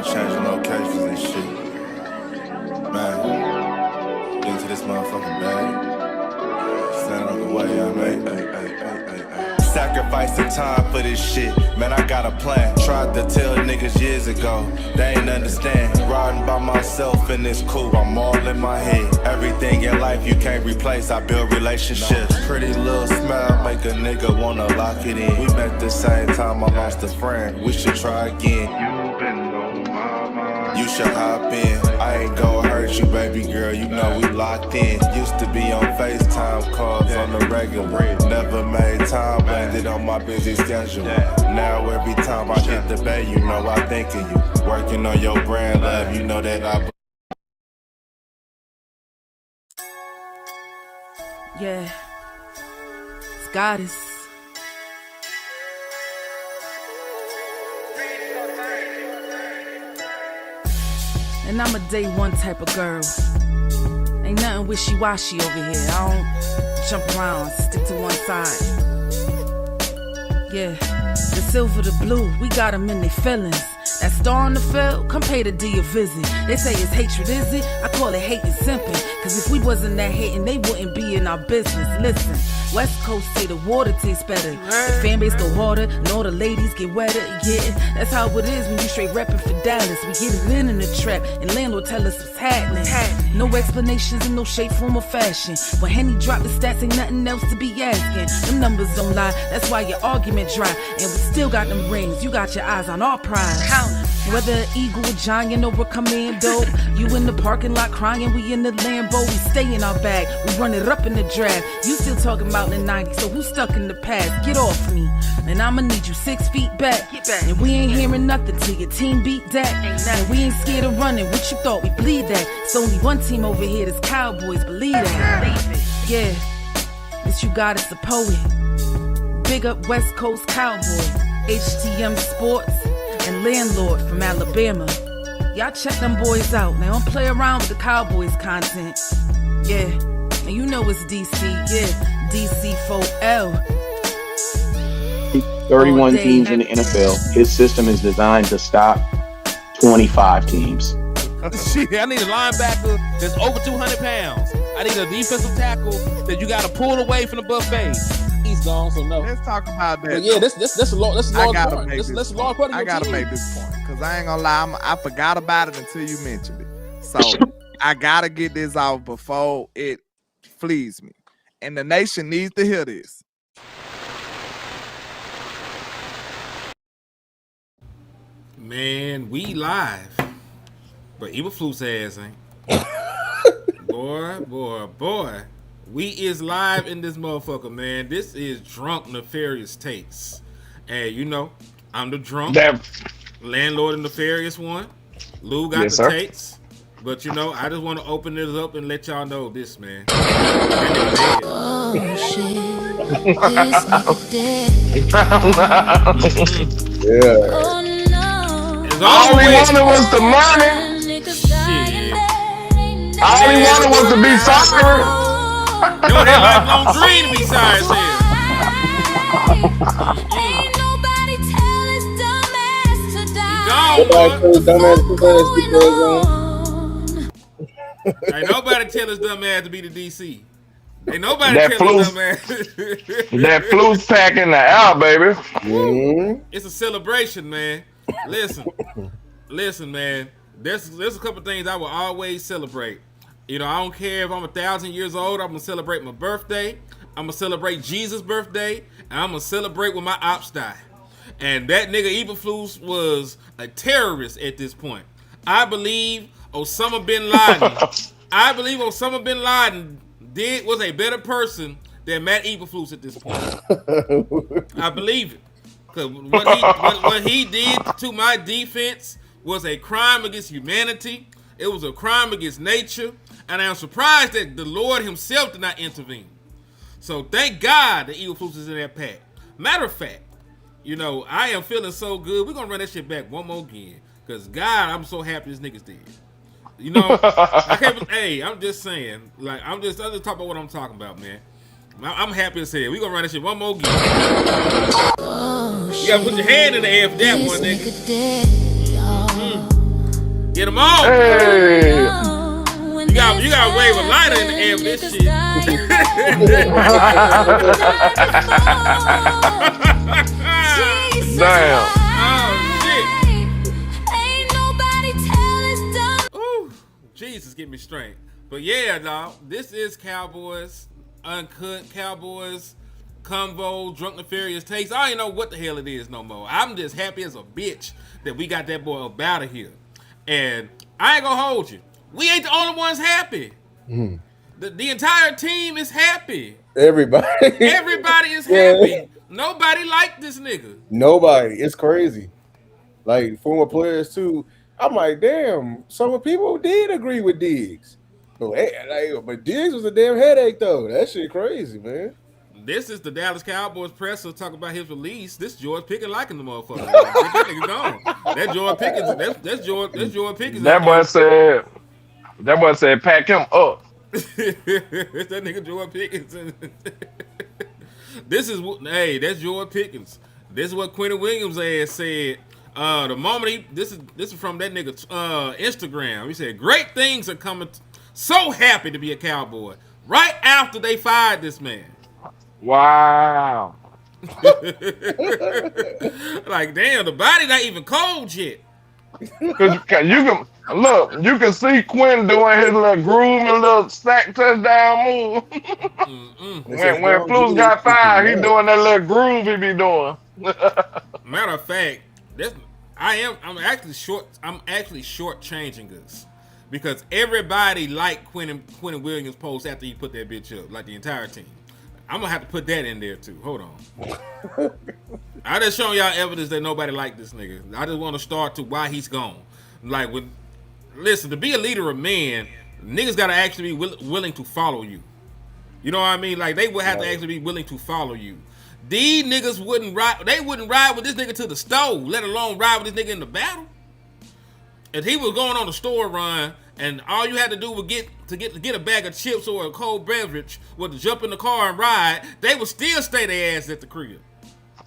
on changing locations and shit. Man, get into this motherfucking bag. Stand on the way, I made. Sacrificing time for this shit, man, I got a plan. Tried to tell niggas years ago, they ain't understand. Riding by myself and it's cool, I'm all in my head. Everything in life you can't replace, I build relationships. Pretty little smile make a nigga wanna lock it in. We met the same time I lost a friend, we should try again. You been on my mind, you should hop in. I ain't gon' hurt you, baby girl, you know we locked in. Used to be on FaceTime calls on the regular. Never made time, landed on my busy schedule. Now every time I hit the bay, you know I think of you. Working on your brand, love, you know that I... Yeah, it's goddess. And I'm a day one type of girl. Ain't nothing wishy-washy over here. I don't jump around, stick to one side. Yeah, the silver, the blue, we got them in their feelings. That star on the field, come pay the D a visit. They say it's hatred, is it? I call it hate and simping. Cause if we wasn't that hating, they wouldn't be in our business. Listen, West Coast say the water tastes better. The fan base go harder, and all the ladies get wetter. Yeah, that's how it is when you straight reppin' for Dallas. We get it in the trap, and landlord tell us what's happening. No explanations in no shape, form, or fashion. When Henny drop the stats, ain't nothing else to be asking. Them numbers don't lie, that's why your argument dry. And we still got them rings, you got your eyes on our prize. Whether an eagle, a giant, or a commando, you in the parking lot crying, we in the Lambo. We stay in our bag, we run it up in the draft. You still talking about the 90s, so who's stuck in the past? Get off me, and I'ma need you 6 feet back. And we ain't hearing nothing till your team beat that. And we ain't scared of running, what you thought, we bleed that. It's only one team over here, that's Cowboys, believe that. Yeah, it's you got us, the poet. Big up West Coast Cowboy, HTM Sports, and Landlord from Alabama. Y'all check them boys out. Now don't play around with the Cowboys content. Yeah, and you know it's DC. Yeah, DC 4L. 31 teams in the NFL. His system is designed to stop 25 teams. Shit, I need a linebacker that's over 200 pounds. I need a defensive tackle that you got to pull away from the buffet. He's gone, so no. Let's talk about that. But yeah, that's a long part. I gotta make this point because I ain't gonna lie, I forgot about it until you mentioned it. So I gotta get this out before it flees me, and the nation needs to hear this. Man, we live, but Eberflus ass ain't. Boy. We is live in this motherfucker, man. This is Drunk Nefarious Takes. And you know, I'm the drunk landlord and nefarious one. Lou got the takes. But you know, I just want to open this up and let y'all know this, man. Oh shit. Yeah. Oh no. All we wanted was the money. Shit. All we wanted was to be sorry. Yo, that lifelong dream to be sorry, Ain't nobody tell his dumb ass to die. Ain't nobody tell his dumb ass to be the DC. Ain't nobody tell his dumb ass. That flu's pack in the air, baby. Mm-hmm. It's a celebration, man. Listen, man. There's a couple things I will always celebrate. You know, I don't care if I'm 1,000 years old. I'm gonna celebrate my birthday. I'm gonna celebrate Jesus' birthday, and I'm gonna celebrate when my ops die. And that nigga Eberflus was a terrorist at this point. I believe Osama bin Laden was a better person than Matt Eberflus at this point. I believe it, because what he did to my defense was a crime against humanity. It was a crime against nature. And I'm surprised that the Lord himself did not intervene. So thank God that Eberflus is in that pack. Matter of fact, you know, I am feeling so good. We're going to run that shit back one more again. Because God, I'm so happy this nigga's dead. You know, I'm just saying. Like, I'm just talking about what I'm talking about, man. I'm happy as hell. We're going to run that shit one more again. You got to put your hand in the air for that one, nigga. Get them on. Hey. You got wave a lighter in the air with this shit. Damn. Ooh, Jesus, get me straight. But yeah, dog, this is Cowboys Uncut, Cowboys Convo, Drunk Nefarious Takes. I don't even know what the hell it is no more. I'm just happy as a bitch that we got that boy up out of here. And I ain't gonna hold you. We ain't the only ones happy. Mm. The entire team is happy. Everybody is happy. Nobody liked this nigga. Nobody. It's crazy. Like former players too. I'm like, damn. Some people did agree with Diggs, but Diggs was a damn headache though. That shit crazy, man. This is the Dallas Cowboys presser talking about his release. This George Pickens liking the motherfucker. That nigga gone. That George Pickens. That's George Pickens. That boy said, pack him up. It's that nigga George Pickens. That's George Pickens. This is what Quentin Williams ass said. The moment this is from that nigga Instagram. He said, great things are coming. So happy to be a Cowboy. Right after they fired this man. Wow. Like, damn, the body not even cold yet. Cause you can see Quinn doing his little groove and little sack touchdown move. when Flus got fired, he doing that little groove he be doing. Matter of fact, I'm actually shortchanging this because everybody liked Quentin Williams' post after he put that bitch up, like the entire team. I'm gonna have to put that in there too. Hold on. I just showing y'all evidence that nobody liked this nigga. I just want to start to why he's gone. Like, listen, to be a leader of men, niggas gotta actually be willing to follow you. You know what I mean? Like, they would have to actually be willing to follow you. These niggas wouldn't ride. They wouldn't ride with this nigga to the store, let alone ride with this nigga in the battle. If he was going on a store run and all you had to do was get a bag of chips or a cold beverage was to jump in the car and ride, they would still stay their ass at the crib.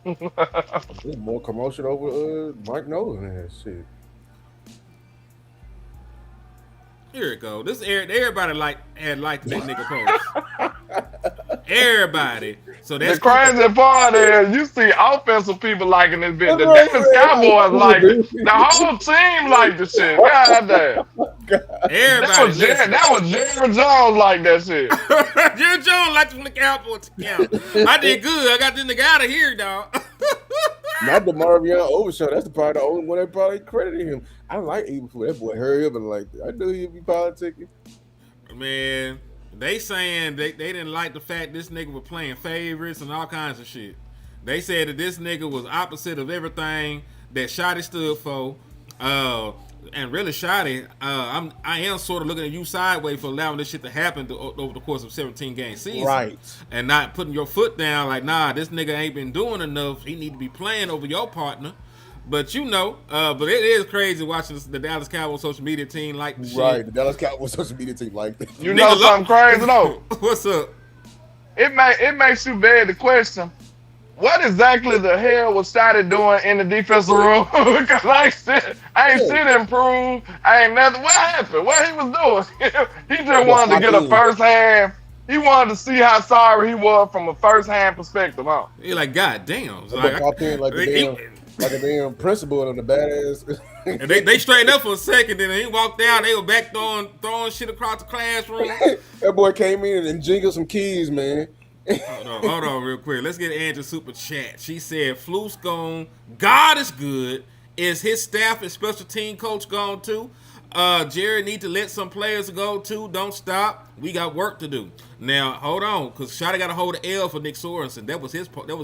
There's more commotion over Mike Nolan and that shit. Here it go. Everybody had liked that nigga post. Everybody. So that's the crazy part is you see offensive people liking this bitch. The Dallas Cowboys like it. The whole team like the shit. God damn. Everybody. That was Jerry Jones like that shit. Jerry Jones liked from the Cowboys account. I did good. I got this nigga out of here, dog. Not the Marvion Overshaw. That's probably the only one that probably credited him. I like Eberflus. That boy hurry up and like I knew he'd be politicking. Man, they saying they didn't like the fact this nigga was playing favorites and all kinds of shit. They said that this nigga was opposite of everything that Shotty stood for. And really, Shotty, I am sort of looking at you sideways for allowing this shit to happen over the course of 17-game season. Right. And not putting your foot down like, nah, this nigga ain't been doing enough. He need to be playing over your partner. But you know, but it is crazy watching the Dallas Cowboys social media team like the shit. Right, the Dallas Cowboys social media team like that. You know something crazy though? What's up? It makes you beg the question, what exactly the hell was Shotty doing in the defensive room? Because I ain't seen him improve. I ain't nothing. What happened? What he was doing? He just wanted to get a first hand. He wanted to see how sorry he was from a first hand perspective, huh? He like, God damn. Like a damn principal on the badass. And they straightened up for a second, then he walked out. They were back throwing shit across the classroom. That boy came in and jingled some keys, man. Hold on real quick. Let's get Angela super chat. She said, Flus gone. God is good. Is his staff and special team coach gone too? Jerry need to let some players go too. Don't stop. We got work to do. Now, hold on, because Shotty got to hold the L for Nick Sorensen. That was his partner. That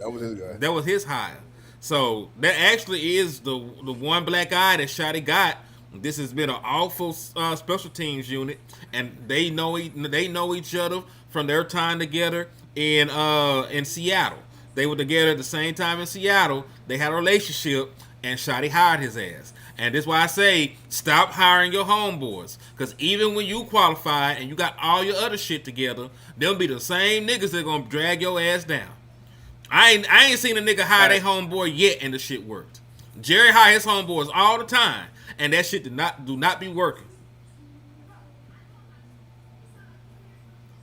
was his guy. That was his hire. So that actually is the one black eye that Shotty got. This has been an awful special teams unit, and they know each other from their time together in Seattle. They were together at the same time in Seattle. They had a relationship, and Shotty hired his ass. And that's why I say stop hiring your homeboys, because even when you qualify and you got all your other shit together, they'll be the same niggas that gonna drag your ass down. I ain't seen a nigga hire their homeboy yet and the shit worked. Jerry hire his homeboys all the time. and that shit do not be working.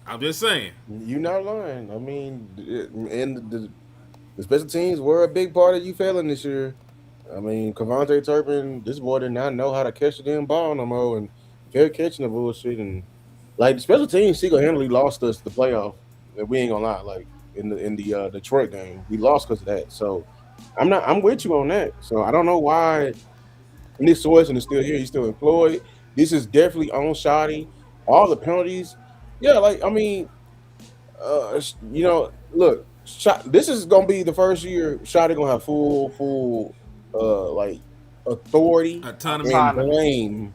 I'm just saying. You're not lying. I mean, and the special teams were a big part of you failing this year. I mean, Cavante Turpin, this boy did not know how to catch the damn ball no more, and they're catching the bullshit. And like the special teams, single-handedly lost us the playoff. And we ain't gonna lie. Like in the Detroit game, we lost because of that. So I'm with you on that. So I don't know why Nick Swenson is still here. He's still employed. This is definitely on Shoddy. All the penalties. Yeah, like I mean, look, this is gonna be the first year Shoddy gonna have full like authority and blame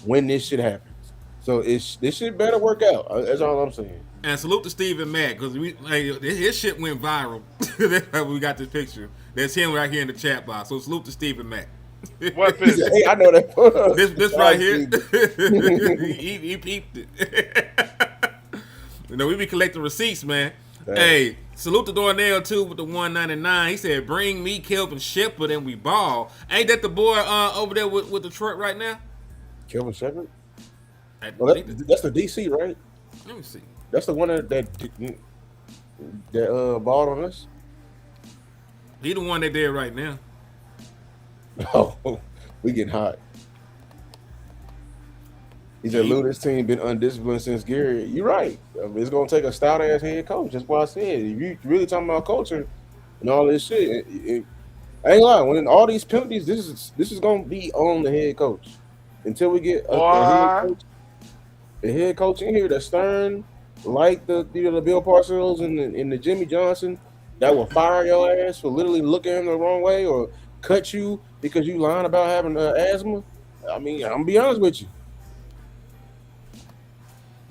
when this shit happens. So this shit better work out. That's all I'm saying. And salute to Stephen Mack because his shit went viral. That's how we got this picture. That's him right here in the chat box. So salute to Stephen Mack. What picture? Hey, I know that. This right here. he peeped it. We be collecting receipts, man. Thanks. Hey, salute to Darnell too with the 199. He said, "Bring me Kelvin Shepherd and we ball." Ain't that the boy over there with Detroit right now? Kelvin Shepherd? Well, that's the DC, right? Let me see. That's the one that balled on us. He the one that there right now. Oh, we getting hot. He said, Luda's team been undisciplined since Gary. You're right. I mean, it's going to take a stout-ass head coach. That's what I said. If you really talking about culture and all this shit, I ain't lying. When all these penalties, this is going to be on the head coach. Until we get a head coach in here that's stern, like the Bill Parcells and the Jimmy Johnson, that will fire your ass for literally looking him the wrong way or cut you because you lying about having asthma. I mean, I'm going to be honest with you.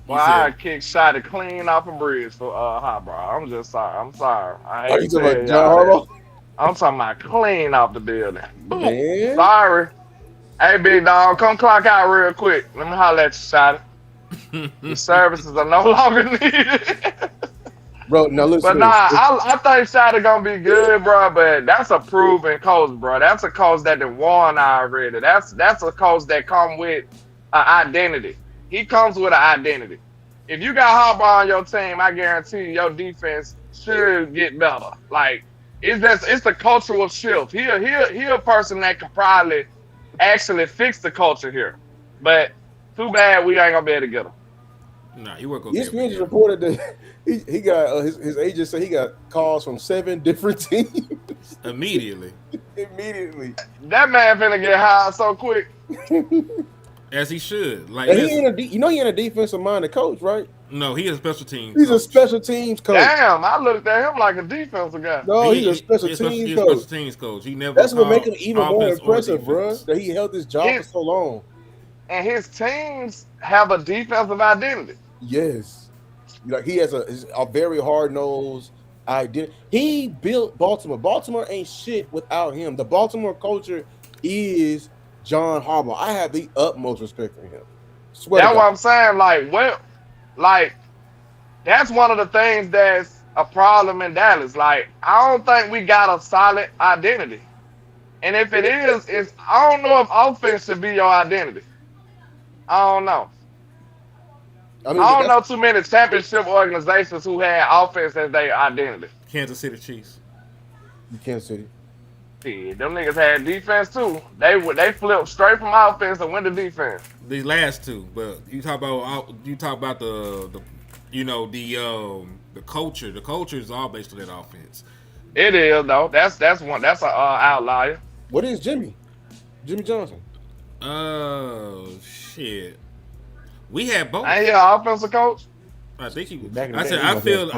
Well, I kick Shotty clean off a bridge for hot bro. I'm just sorry. I'm sorry. I hate you talking about John Harbaugh? I'm talking about clean off the building. Man. Sorry. Hey, big dog, come clock out real quick. Let me holler at you, Shotty. The services are no longer needed. Bro, now listen. But I think Shotty gonna be good, bro. But that's a proven coach, bro. That's a coach that done won already. That's a coach that come with an identity. He comes with an identity. If you got Harbaugh on your team, I guarantee you your defense should get better. Like it's the cultural shift. He a person that could probably actually fix the culture here. But too bad we ain't gonna be able to get him. Nah, he work okay. ESPN just reported that he got his agent said he got calls from 7 different teams immediately. That man finna get hired so quick. As he should. Like he ain't he ain't a defensive minded coach, right? No, he is a special teams. He's a special teams coach. Damn, I looked at him like a defensive guy. No, he's a special teams coach. He never. That's what makes him even more impressive, bro. That he held his job for so long. And his teams have a defensive identity. Yes, like he has a very hard nosed identity. He built Baltimore. Baltimore ain't shit without him. The Baltimore culture is John Harbaugh. I have the utmost respect for him. That's what I'm saying. Like, that's one of the things that's a problem in Dallas. Like, I don't think we got a solid identity. And if it is, I don't know if offense should be your identity. I don't know. I don't know too many championship organizations who had offense as their identity. Kansas City Chiefs. Kansas City. Yeah, them niggas had defense too. They flipped straight from offense and went to defense. These last two, but you talk about the culture. The culture is all based on that offense. It is though. That's an outlier. What is Jimmy Johnson? Oh shit. We had both. Ain't he an offensive coach? I think he was. I feel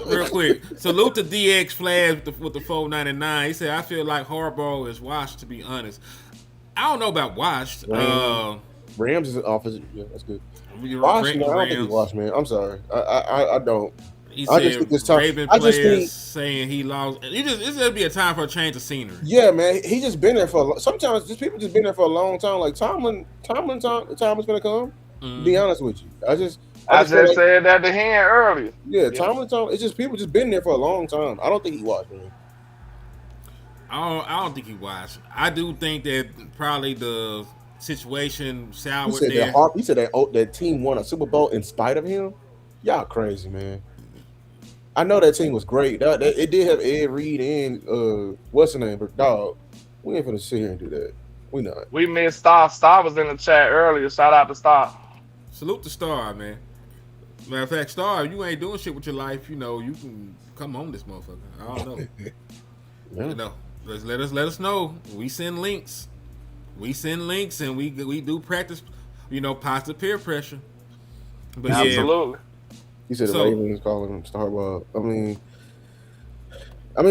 real quick. Salute to DX Flash with the 499. He said, I feel like Harbaugh is washed, to be honest. I don't know about washed. Rams is offensive. Yeah, that's good. Washed, I don't think he's washed, man. I'm sorry. I don't. He said, I just think this time. Raven players saying he lost. It's gonna be a time for a change of scenery. Yeah, man. He just been there for. Sometimes people just been there for a long time. Like Tomlin, the time is gonna come. To be honest with you, I just said that to him earlier. Yeah, Tomlin. It's just people just been there for a long time. I don't think he watched, man. I don't think he watched. I do think that probably the situation You soured said there. that team won a Super Bowl in spite of him. Y'all crazy, man. I know that team was great. It did have Ed Reed and what's the name, but dog, we ain't finna sit here and do that. We not. We missed Star. Star was in the chat earlier. Shout out to Star. Salute the Star, man. Matter of fact, Star, if you ain't doing shit with your life, you know, you can come home this motherfucker. I don't know. Yeah. You know, let us know. We send links. And we do practice, you know, positive peer pressure. But Absolutely. You said the Ravens calling him Starbuck. I mean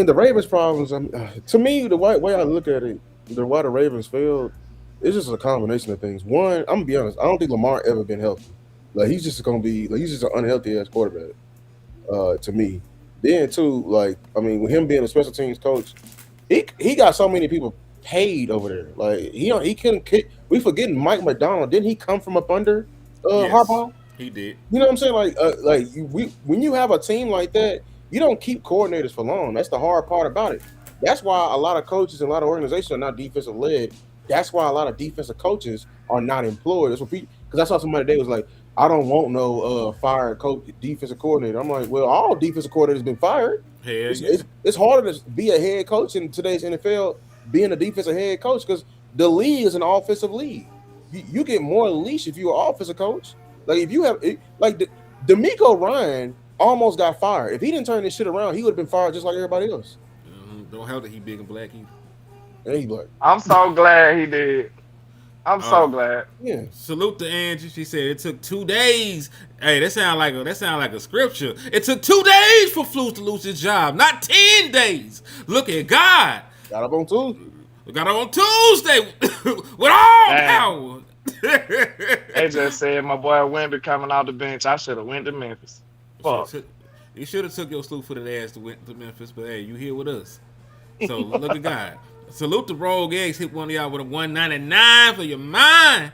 the Ravens' problems. To me, the way I look at it, why the Ravens failed, it's just a combination of things. One, I'm gonna be honest. I don't think Lamar ever been healthy. Like he's just an unhealthy ass quarterback. To me. Then too, like with him being a special teams coach, he got so many people paid over there. Like he couldn't kick. We forgetting Mike McDonald. Didn't he come from up under Harbaugh? He did. You know what I'm saying? When you have a team like that, you don't keep coordinators for long. That's the hard part about it. That's why a lot of coaches and a lot of organizations are not defensive led. That's why a lot of defensive coaches are not employed. That's what because I saw somebody today was like, I don't want no fired coach defensive coordinator. I'm like, well, all defensive coordinators been fired. It's harder to be a head coach in today's NFL being a defensive head coach because the league is an offensive league. You get more leash if you're an offensive coach. Like if you have D'Amico Ryan almost got fired. If he didn't turn this shit around, he would have been fired just like everybody else. Don't help that he big and black either. And he black. I'm so glad he did. I'm so glad. Yeah. Salute to Angie. She said it took 2 days. Hey, that sound like a scripture. It took 2 days for Flus to lose his job, not 10 days. Look at God. Got up on Tuesday. Got up on Tuesday with all power. They just said my boy Wemby coming off the bench. I should have went to Memphis. Fuck. You should have took your slew-footed ass to Memphis, but hey, you here with us. So look at God. Salute to Rogue Eggs. Hit one of y'all with a 199 for your mind.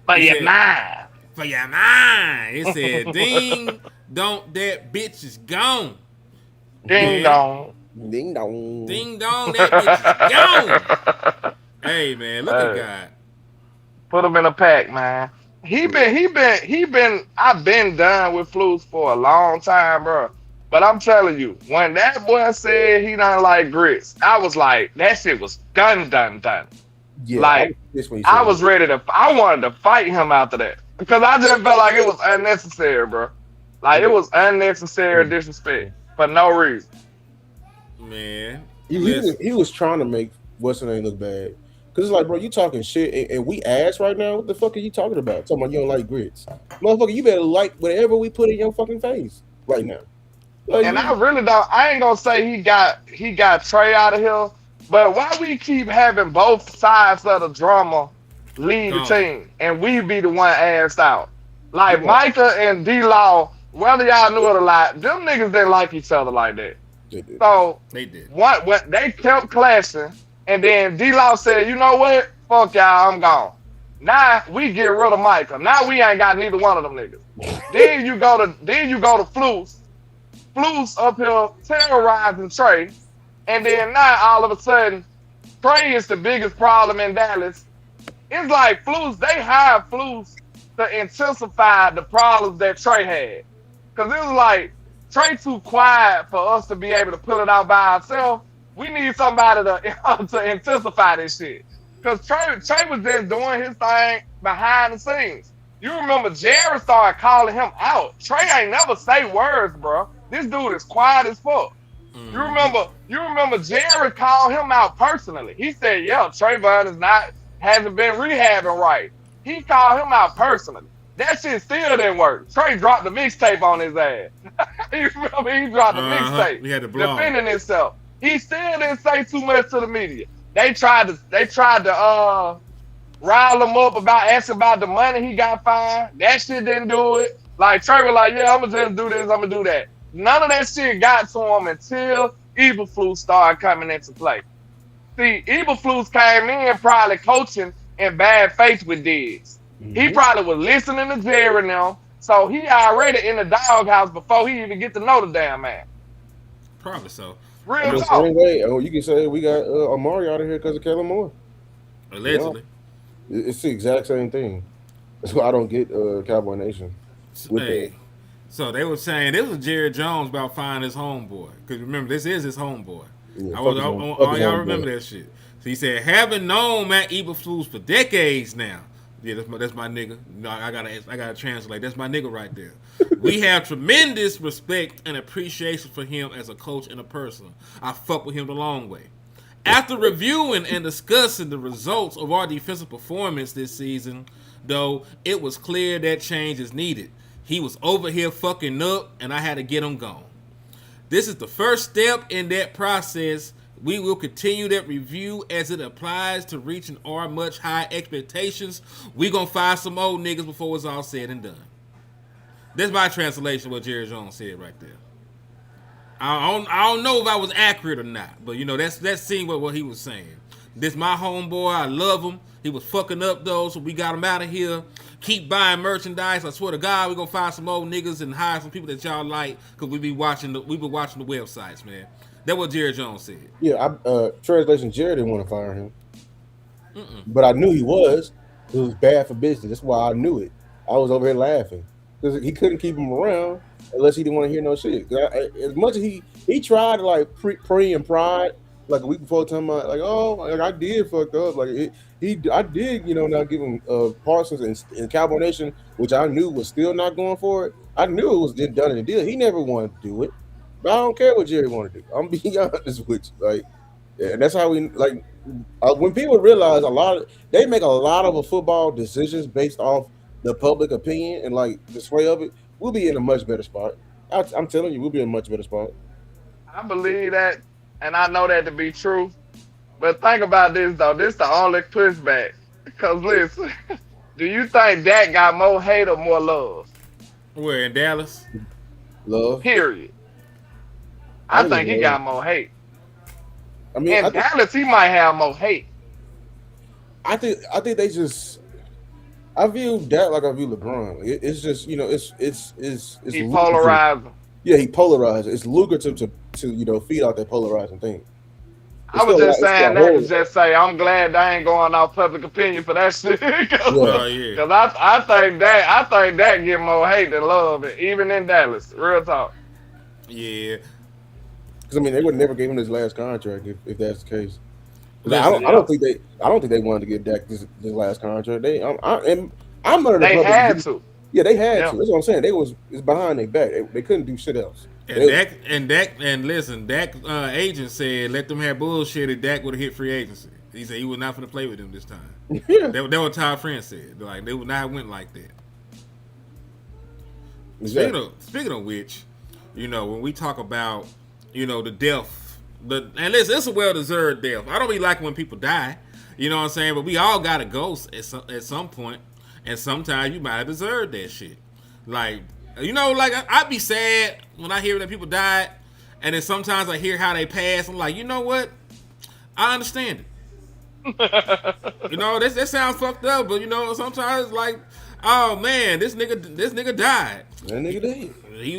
For your mind. For your mind. It said, ding, don't, that bitch is gone. Ding dong. Ding dong. Ding dong, that bitch is gone. Hey, man, look at God. Put him in a pack, man. I've been done with Flus for a long time, bro. But I'm telling you, when that boy said he don't like grits, I was like, that shit was done. Yeah, like, I was ready I wanted to fight him after that. Because I just felt like it was unnecessary, bro. Like, it was unnecessary disrespect for no reason. Man. He was trying to make what's her name look bad. Because it's like, bro, you talking shit and we ass right now? What the fuck are you talking about? Talking about you don't like grits. Motherfucker, you better like whatever we put in your fucking face right now. Like, And I really don't. I ain't gonna say he got Trey out of here, but why we keep having both sides of the drama lead the team, and we be the one assed out? Like Micah and D-Law, whether y'all knew it or not, them niggas didn't like each other like that. So they did. What they kept clashing, and then D-Law said, you know what? Fuck y'all, I'm gone. Now we get rid of Micah. Now we ain't got neither one of them niggas. then you go to Flus. Flus up here terrorizing Trey, and then now all of a sudden, Trey is the biggest problem in Dallas. It's like they hired Flus to intensify the problems that Trey had. Because it was like, Trey too quiet for us to be able to pull it out by ourselves. We need somebody to intensify this shit. Because Trey was just doing his thing behind the scenes. You remember Jared started calling him out. Trey ain't never say words, bro. This dude is quiet as fuck. You remember Jared called him out personally. He said, yeah, Trayvon hasn't been rehabbing right. He called him out personally. That shit still didn't work. Trey dropped the mixtape on his ass. You remember he dropped the mixtape. He had to blow. Defending himself. He still didn't say too much to the media. They tried to rile him up asking about the money he got fined. That shit didn't do it. Like Trey was like, yeah, I'm gonna just do this, I'm gonna do that. None of that shit got to him until Eberflus started coming into play. See, Eberflus came in probably coaching in bad faith with Diggs. He probably was listening to Jerry now, so he already in the doghouse before he even get to know the damn man. Probably so. I Real mean, talk. same way. Oh, you can say we got Amari out of here because of Kellen Moore. Allegedly. It's the exact same thing. That's why I don't get Cowboy Nation with that. Hey, so they were saying this was Jerry Jones about finding his homeboy. Because remember, this is his homeboy. Yeah, I fuck was his own- fuck all his y'all own remember boy. that shit. So he said, having known Matt Eberflus for decades now. Yeah, that's my nigga. No, I gotta translate. That's my nigga right there. We have tremendous respect and appreciation for him as a coach and a person. I fuck with him the long way. After reviewing and discussing the results of our defensive performance this season, though, it was clear that change is needed. He was over here fucking up, and I had to get him gone. This is the first step in that process. We will continue that review as it applies to reaching our much higher expectations. We gonna fire some old niggas before it's all said and done. That's my translation of what Jerry Jones said right there. I don't know if I was accurate or not, but you know that's seeing what he was saying. This my homeboy. I love him. He was fucking up though, so we got him out of here. Keep buying merchandise. I swear to God, we gonna find some old niggas and hire some people that y'all like, cause we be watching the websites, man. That's what Jerry Jones said. Yeah, translation. Jerry didn't want to fire him, but I knew he was. It was bad for business. That's why I knew it. I was over here laughing because he couldn't keep him around unless he didn't want to hear no shit. As much as he tried to like pre and pride, like a week before, talking about like, oh, like I did fuck up, like I did, not give him Parsons and Cowboy Nation, which I knew was still not going for it. I knew it was done in the deal. He never wanted to do it, but I don't care what Jerry wanted to do. I'm being honest with you, like, and that's how we like. When people realize they make a lot of football decisions based off the public opinion and like the sway of it, we'll be in a much better spot. I'm telling you, we'll be in a much better spot. I believe that, and I know that to be true. But think about this though. This the only pushback. Cause listen, do you think Dak got more hate or more love? Where in Dallas? Love. Period. I think he love. got more hate. I mean, In Dallas, he might have more hate. I think they just. I view Dak like I view LeBron. It's just it's He polarizing. Yeah, he polarized. It's lucrative to feed out that polarizing thing. I was just saying that to just say I'm glad they ain't going off public opinion for that shit. Cause I think that get more hate than love, even in Dallas. Real talk. Yeah. Because I mean, they would never give him his last contract if that's the case. I don't think they wanted to give Dak this last contract. I'm under the They had to. Yeah, they had to. That's what I'm saying. It's behind their back. They couldn't do shit else. And Dak agent said let them have bullshit. And Dak would have hit free agency. He said he was not going to play with them this time. Yeah. That what Todd Friend said. Like they would not have went like that. Exactly. Speaking of which, when we talk about the death, and listen, it's a well-deserved death. I don't really like when people die. You know what I'm saying? But we all got to go at some point, and sometimes you might have deserved that shit. Like, I'd be sad when I hear that people died, and then sometimes I hear how they pass. I'm like, you know what? I understand it. That sounds fucked up, but sometimes it's like, oh man, this nigga died. That nigga did. He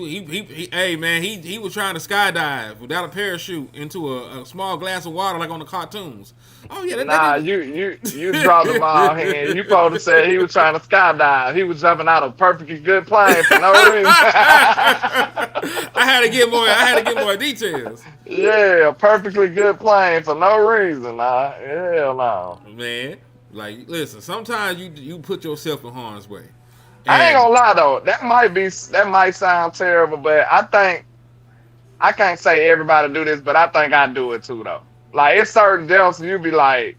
was trying to skydive without a parachute into a small glass of water like on the cartoons. Oh yeah, you dropped him off hand. You supposed to say he was trying to skydive. He was jumping out of a perfectly good plane for no reason. I had to get more details. Yeah, a perfectly good plane for no reason. Hell no. Man, like listen, sometimes you put yourself in harm's way. I ain't gonna lie though, that might sound terrible, but I can't say everybody do this, but I think I do it too though. Like it's certain deaths you be like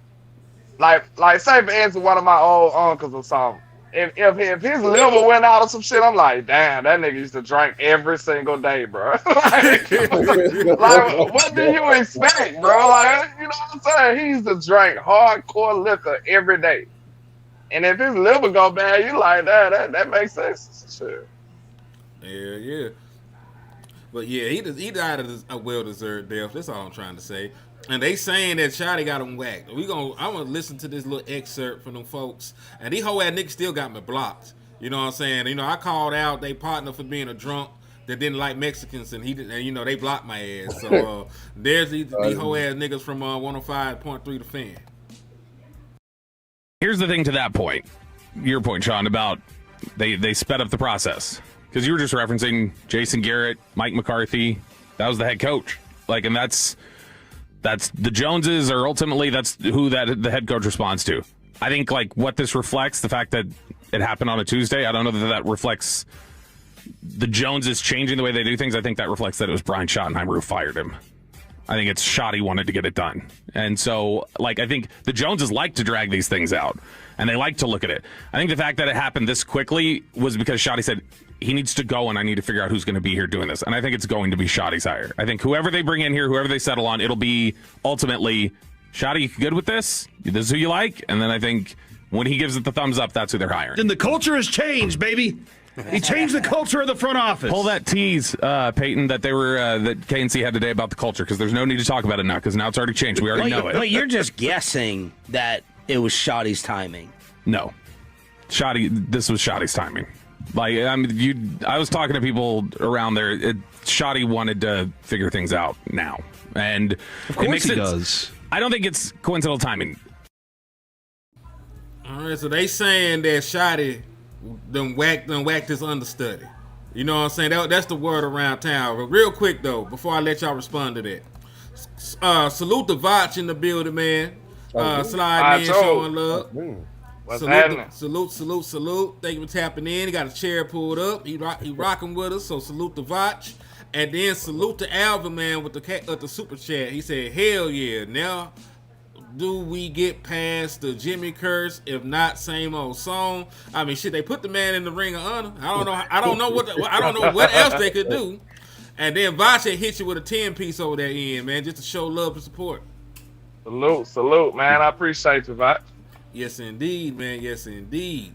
say for instance one of my old uncles or something. If his liver went out or some shit, I'm like, damn, that nigga used to drink every single day, bro. like what do you expect, bro? Like, you know what I'm saying? He used to drink hardcore liquor every day. And if his liver go bad, you like that makes sense. Sure. Yeah. But yeah, he died of a well-deserved death. That's all I'm trying to say. And they saying that Shotty got him whacked. I'm gonna listen to this little excerpt from them folks. And these whole ass niggas still got me blocked. You know what I'm saying? I called out they partner for being a drunk. that didn't like Mexicans, and they blocked my ass. So there's these whole ass niggas from 105.3 The Fan. Here's the thing to that point, your point, Sean, about they sped up the process, because you were just referencing Jason Garrett, Mike McCarthy. That was the head coach. Like, and that's the Joneses, or ultimately that's who the head coach responds to. I think like what this reflects, the fact that it happened on a Tuesday, I don't know that reflects the Joneses changing the way they do things. I think that reflects that it was Brian Schottenheimer who fired him. I think it's Schotty wanted to get it done. And so, like, I think the Joneses like to drag these things out, and they like to look at it. I think the fact that it happened this quickly was because Schotty said, he needs to go, and I need to figure out who's going to be here doing this. And I think it's going to be Schotty's hire. I think whoever they bring in here, whoever they settle on, it'll be ultimately, Schotty, you good with this? This is who you like? And then I think when he gives it the thumbs up, that's who they're hiring. And the culture has changed, baby. He changed the culture of the front office. Pull that tease, Peyton, that they were that KNC had today about the culture, because there's no need to talk about it now, because now it's already changed. We already know it. But you're just guessing that it was Schotty's timing. No, this was Schotty's timing. Like, I mean, I was talking to people around there. Schotty wanted to figure things out now, and of course he does. I don't think it's coincidental timing. All right, so they saying that Schotty done whacked his understudy. You know what I'm saying? That's the word around town. But real quick though, before I let y'all respond to that, salute the Vach in the building, man. Sliding in, showing love. What's happening? Salute. Thank you for tapping in. He got a chair pulled up. He rocking with us. So salute the Vach. And then salute to Alvin, man, with the super chat. He said, "Hell yeah! Now, do we get past the Jimmy curse? If not, same old song." I mean, shit. They put the man in the ring of honor. I don't know what else they could do. And then Vache hit you with a 10-piece over that end, man, just to show love and support. Salute, man. I appreciate you, Vache. Yes, indeed, man. Yes, indeed.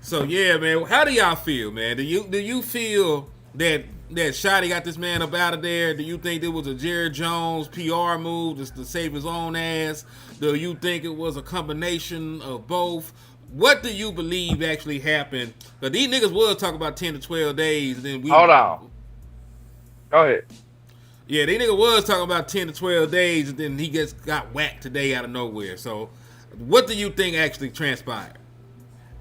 So yeah, man. How do y'all feel, man? Do you feel that Schotty got this man up out of there? Do you think it was a Jerry Jones PR move just to save his own ass? Do you think it was a combination of both? What do you believe actually happened? But these niggas was talking about 10 to 12 days. And then hold on. Go ahead. Yeah, they nigga was talking about 10 to 12 days, and then he just got whacked today out of nowhere. So what do you think actually transpired?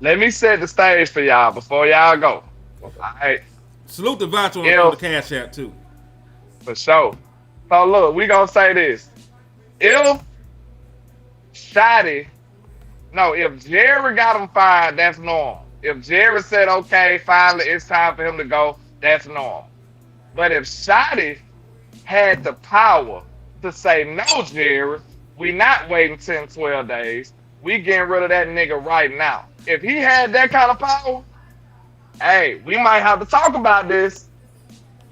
Let me set the stage for y'all before y'all go. All right. Salute the Vacho on the Cash App, too. For sure. So, look, we going to say this. If Jerry got him fired, that's normal. If Jerry said, okay, finally it's time for him to go, that's normal. But if Schotty had the power to say, no, Jerry, we not waiting 10, 12 days. We getting rid of that nigga right now. If he had that kind of power, hey, we might have to talk about this.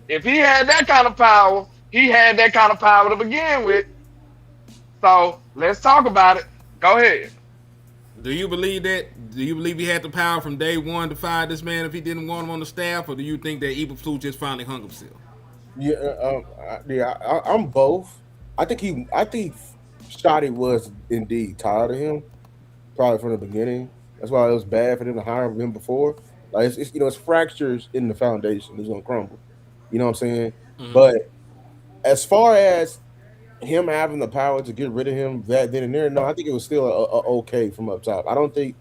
If he had that kind of power, he had that kind of power to begin with. So let's talk about it. Go ahead. Do you believe that? Do you believe he had the power from day one to fire this man if he didn't want him on the staff, or do you think that Eberflus just finally hung himself? I'm both. I think Schotty was indeed tired of him, probably from the beginning. That's why it was bad for them to hire him before. Like it's fractures in the foundation. It's gonna crumble. You know what I'm saying? Mm-hmm. But as far as him having the power to get rid of him that then and there, no, I think it was still a okay from up top. I don't think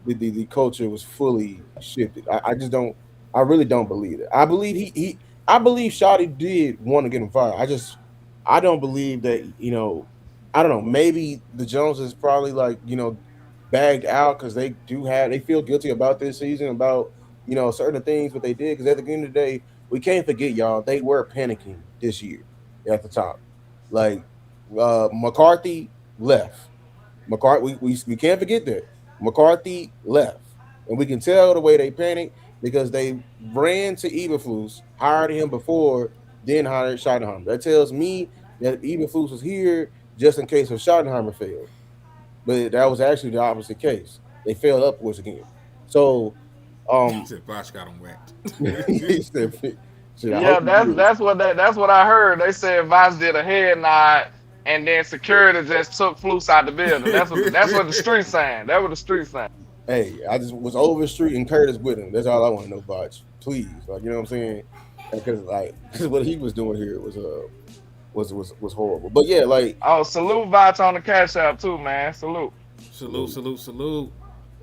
the culture was fully shifted. I just don't. I really don't believe it. I believe I believe Schotty did want to get him fired. I don't believe that. I don't know. Maybe the Joneses probably bagged out because they feel guilty about this season, about certain things what they did. Because at the end of the day, we can't forget, y'all, they were panicking this year at the top. Like McCarthy left. We can't forget that McCarthy left, and we can tell the way they panicked because they ran to Eberflus, hired him before, then hired Schottenheimer. That tells me that Eberflus was here just in case if Schottenheimer failed. But that was actually the opposite case. They failed upwards again. So, he said Bosch got him whacked. That's what I heard. They said Vosh did a head nod, and then security just took Flus out the building. That's what the street's saying. That's what the street's saying. Hey, I just was over the street and Curtis with him. That's all I want to know, Vosh. Please, you know what I'm saying? because like what he was doing here was horrible. But yeah, like salute Voch on the Cash App too, man. Salute. Salute.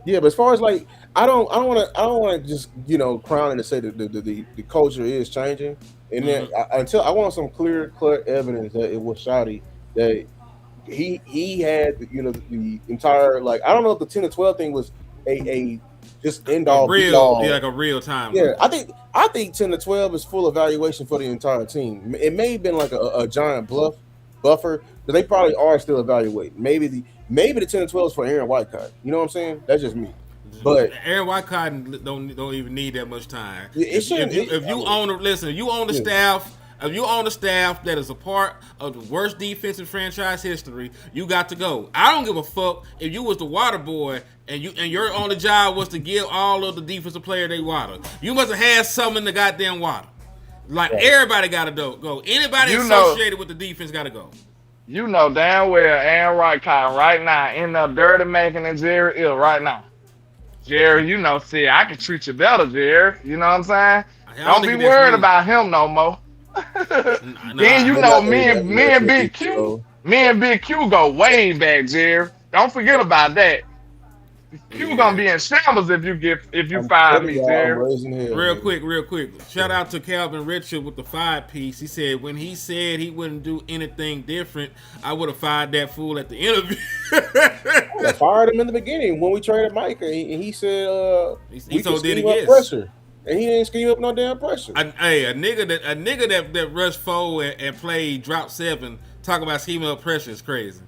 yeah, but as far as like I don't want to just crown it and say that the culture is changing, and then until I want some clear evidence that it was Shotty that he had the entire like I don't know if the 10 to 12 thing was a just end all be all. Yeah, like a real time. Yeah, I think 10 to 12 is full evaluation for the entire team. It may have been like a giant buffer, but they probably are still evaluating. Maybe the 10 to 12 is for Aaron Whitecott. You know what I'm saying? That's just me. But Aaron Whitecott don't even need that much time. If you own the staff. If you own a staff that is a part of the worst defense in franchise history, you got to go. I don't give a fuck if you was the water boy and your only job was to give all of the defensive player they water. You must have had something in the goddamn water. Like everybody got to go. Anybody associated with the defense got to go. You know damn well Aaron Whitecott right now in the dirty making and Jerry ill right now. Jerry, see, I can treat you better, Jerry. You know what I'm saying? Don't be worried about him no more. Then me and Big Q go way back, Jerry. Don't forget about that. You gonna be in shambles if you fire me, Jerry. Real quick. Shout out to Calvin Richard with the 5-piece. He said when he said he wouldn't do anything different, I would have fired that fool at the interview. I fired him in the beginning when we traded Mike, and he said he told did he pressure. And he didn't scheme up no damn pressure. A nigga that rushed 4 and played drop 7 talk about scheming up pressure is crazy.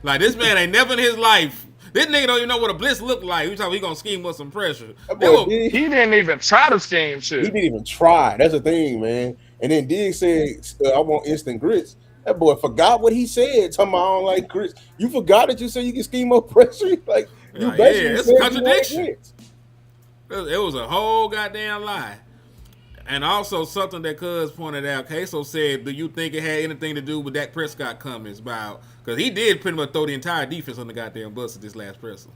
Like this man ain't never in his life. This nigga don't even know what a blitz look like. We talking he gonna scheme up some pressure. He didn't even try to scheme shit. He didn't even try. That's the thing, man. And then Diggs said, "I want instant grits." That boy forgot what he said. Talking about I don't like grits. You forgot that you said you can scheme up pressure. Like you basically it's a contradiction. It was a whole goddamn lie. And also something that Cuz pointed out, Queso said, do you think it had anything to do with Dak Prescott comments about, because he did pretty much throw the entire defense on the goddamn bus at this last presser.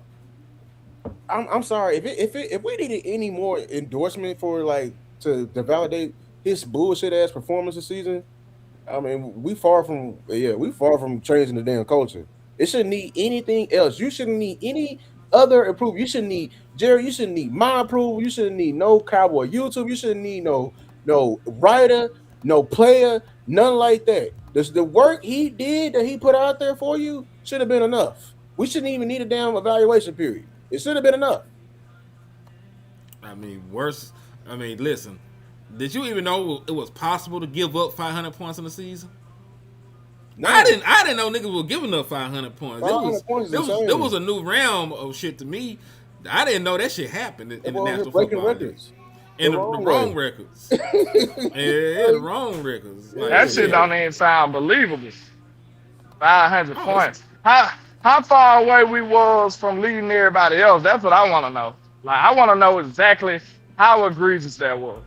I'm sorry, if we needed any more endorsement for like to validate his bullshit ass performance this season, I mean we far from changing the damn culture. It shouldn't need anything else. You shouldn't need any other improvement. You shouldn't need Jerry. You shouldn't need my approval. You shouldn't need no Cowboy YouTube. You shouldn't need no writer, no player, none like that. The work he did that he put out there for you should have been enough. We shouldn't even need a damn evaluation period. It should have been enough. I mean, listen. Did you even know it was possible to give up 500 points in the season? No. I didn't know niggas were giving up 500 points. 500 points there was a new realm of shit to me. I didn't know that shit happened in the National Football records. In the wrong records. The wrong records. Like, that shit don't even sound believable. 500 points. How far away we was from leading everybody else? That's what I want to know. Like, I want to know exactly how egregious that was.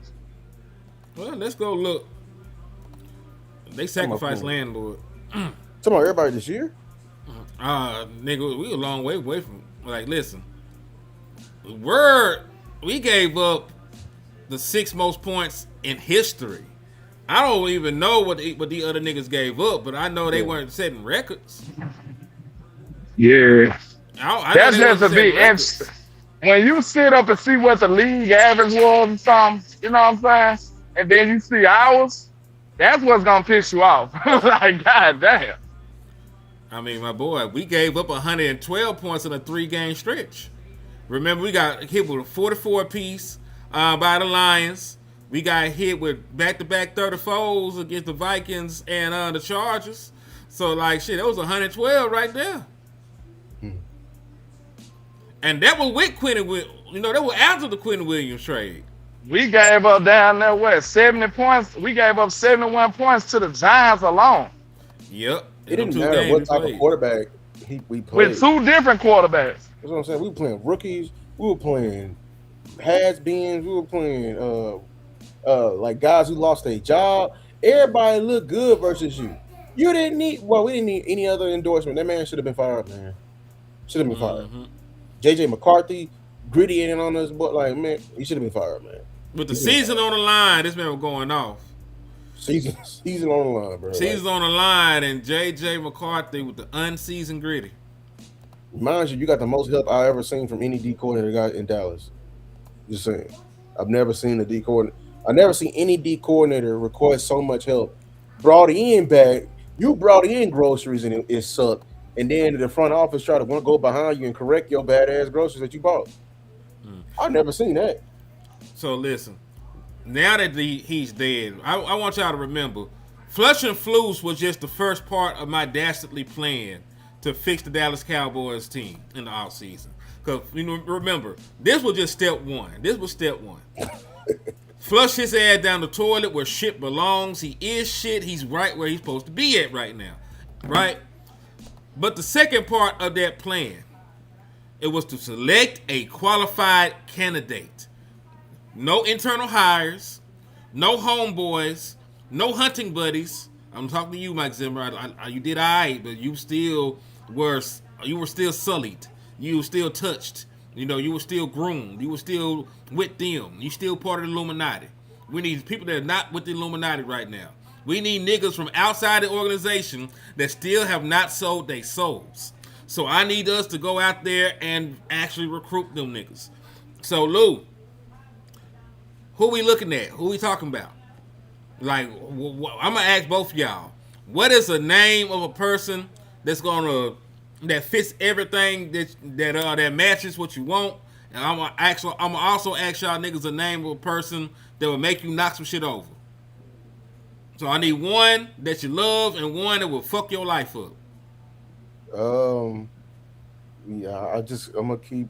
Well, let's go look. They sacrificed landlord. Talking about everybody this year? Nigga, we a long way away from. Like, listen, we gave up the 6th most points in history. I don't even know what the other niggas gave up, but I know they weren't setting records. Yeah, that's just a big interesting. When you sit up and see what the league average was or something, you know what I'm saying, and then you see ours. That's what's gonna piss you off. Like, goddamn. I mean, my boy, we gave up 112 points in a 3-game stretch. Remember, we got hit with a 44 piece by the Lions. We got hit with back-to-back 34s against the Vikings and the Chargers. So, like, shit, that was 112 right there. And that was with Quentin Williams. That was after the Quentin Williams trade. We gave up down there, 70 points? We gave up 71 points to the Giants alone. Yep. It didn't matter what type of quarterback we played. With 2 different quarterbacks. That's what I'm saying. We were playing rookies. We were playing has-beens. We were playing like guys who lost their job. Everybody looked good versus you. We didn't need any other endorsement. That man should have been fired, man. Should have been fired. JJ McCarthy, gritty in on us, but like, man, he should have been fired, man. With the season on the line, this man was going off. Season on the line, bro. Season on the line, and J.J. McCarthy with the unseasoned gritty. Mind you, you got the most help I ever seen from any D coordinator guy in Dallas. Just saying. I've never seen a D coordinator. I've never seen any D coordinator request so much help. Brought in back. You brought in groceries and it sucked. And then the front office try to want to go behind you and correct your badass groceries that you bought. I've never seen that. So listen, now that he's dead, I want y'all to remember, Flush and Flus was just the first part of my dastardly plan to fix the Dallas Cowboys team in the offseason. Because, remember, this was just step one. This was step one. Flush his ass down the toilet where shit belongs. He is shit. He's right where he's supposed to be at right now. Right? But the second part of that plan, it was to select a qualified candidate. No internal hires, no homeboys, no hunting buddies. I'm talking to you, Mike Zimmer. You did all right, but you were still sullied. You were still touched. You were still groomed. You were still with them. You still part of the Illuminati. We need people that are not with the Illuminati right now. We need niggas from outside the organization that still have not sold their souls. So I need us to go out there and actually recruit them niggas. So Lou, who we looking at? Who we talking about? Like, I'm gonna ask both of y'all. What is the name of a person that fits everything that matches what you want? And I'm gonna also ask y'all niggas the name of a person that will make you knock some shit over. So I need one that you love and one that will fuck your life up. Yeah, I'm gonna keep.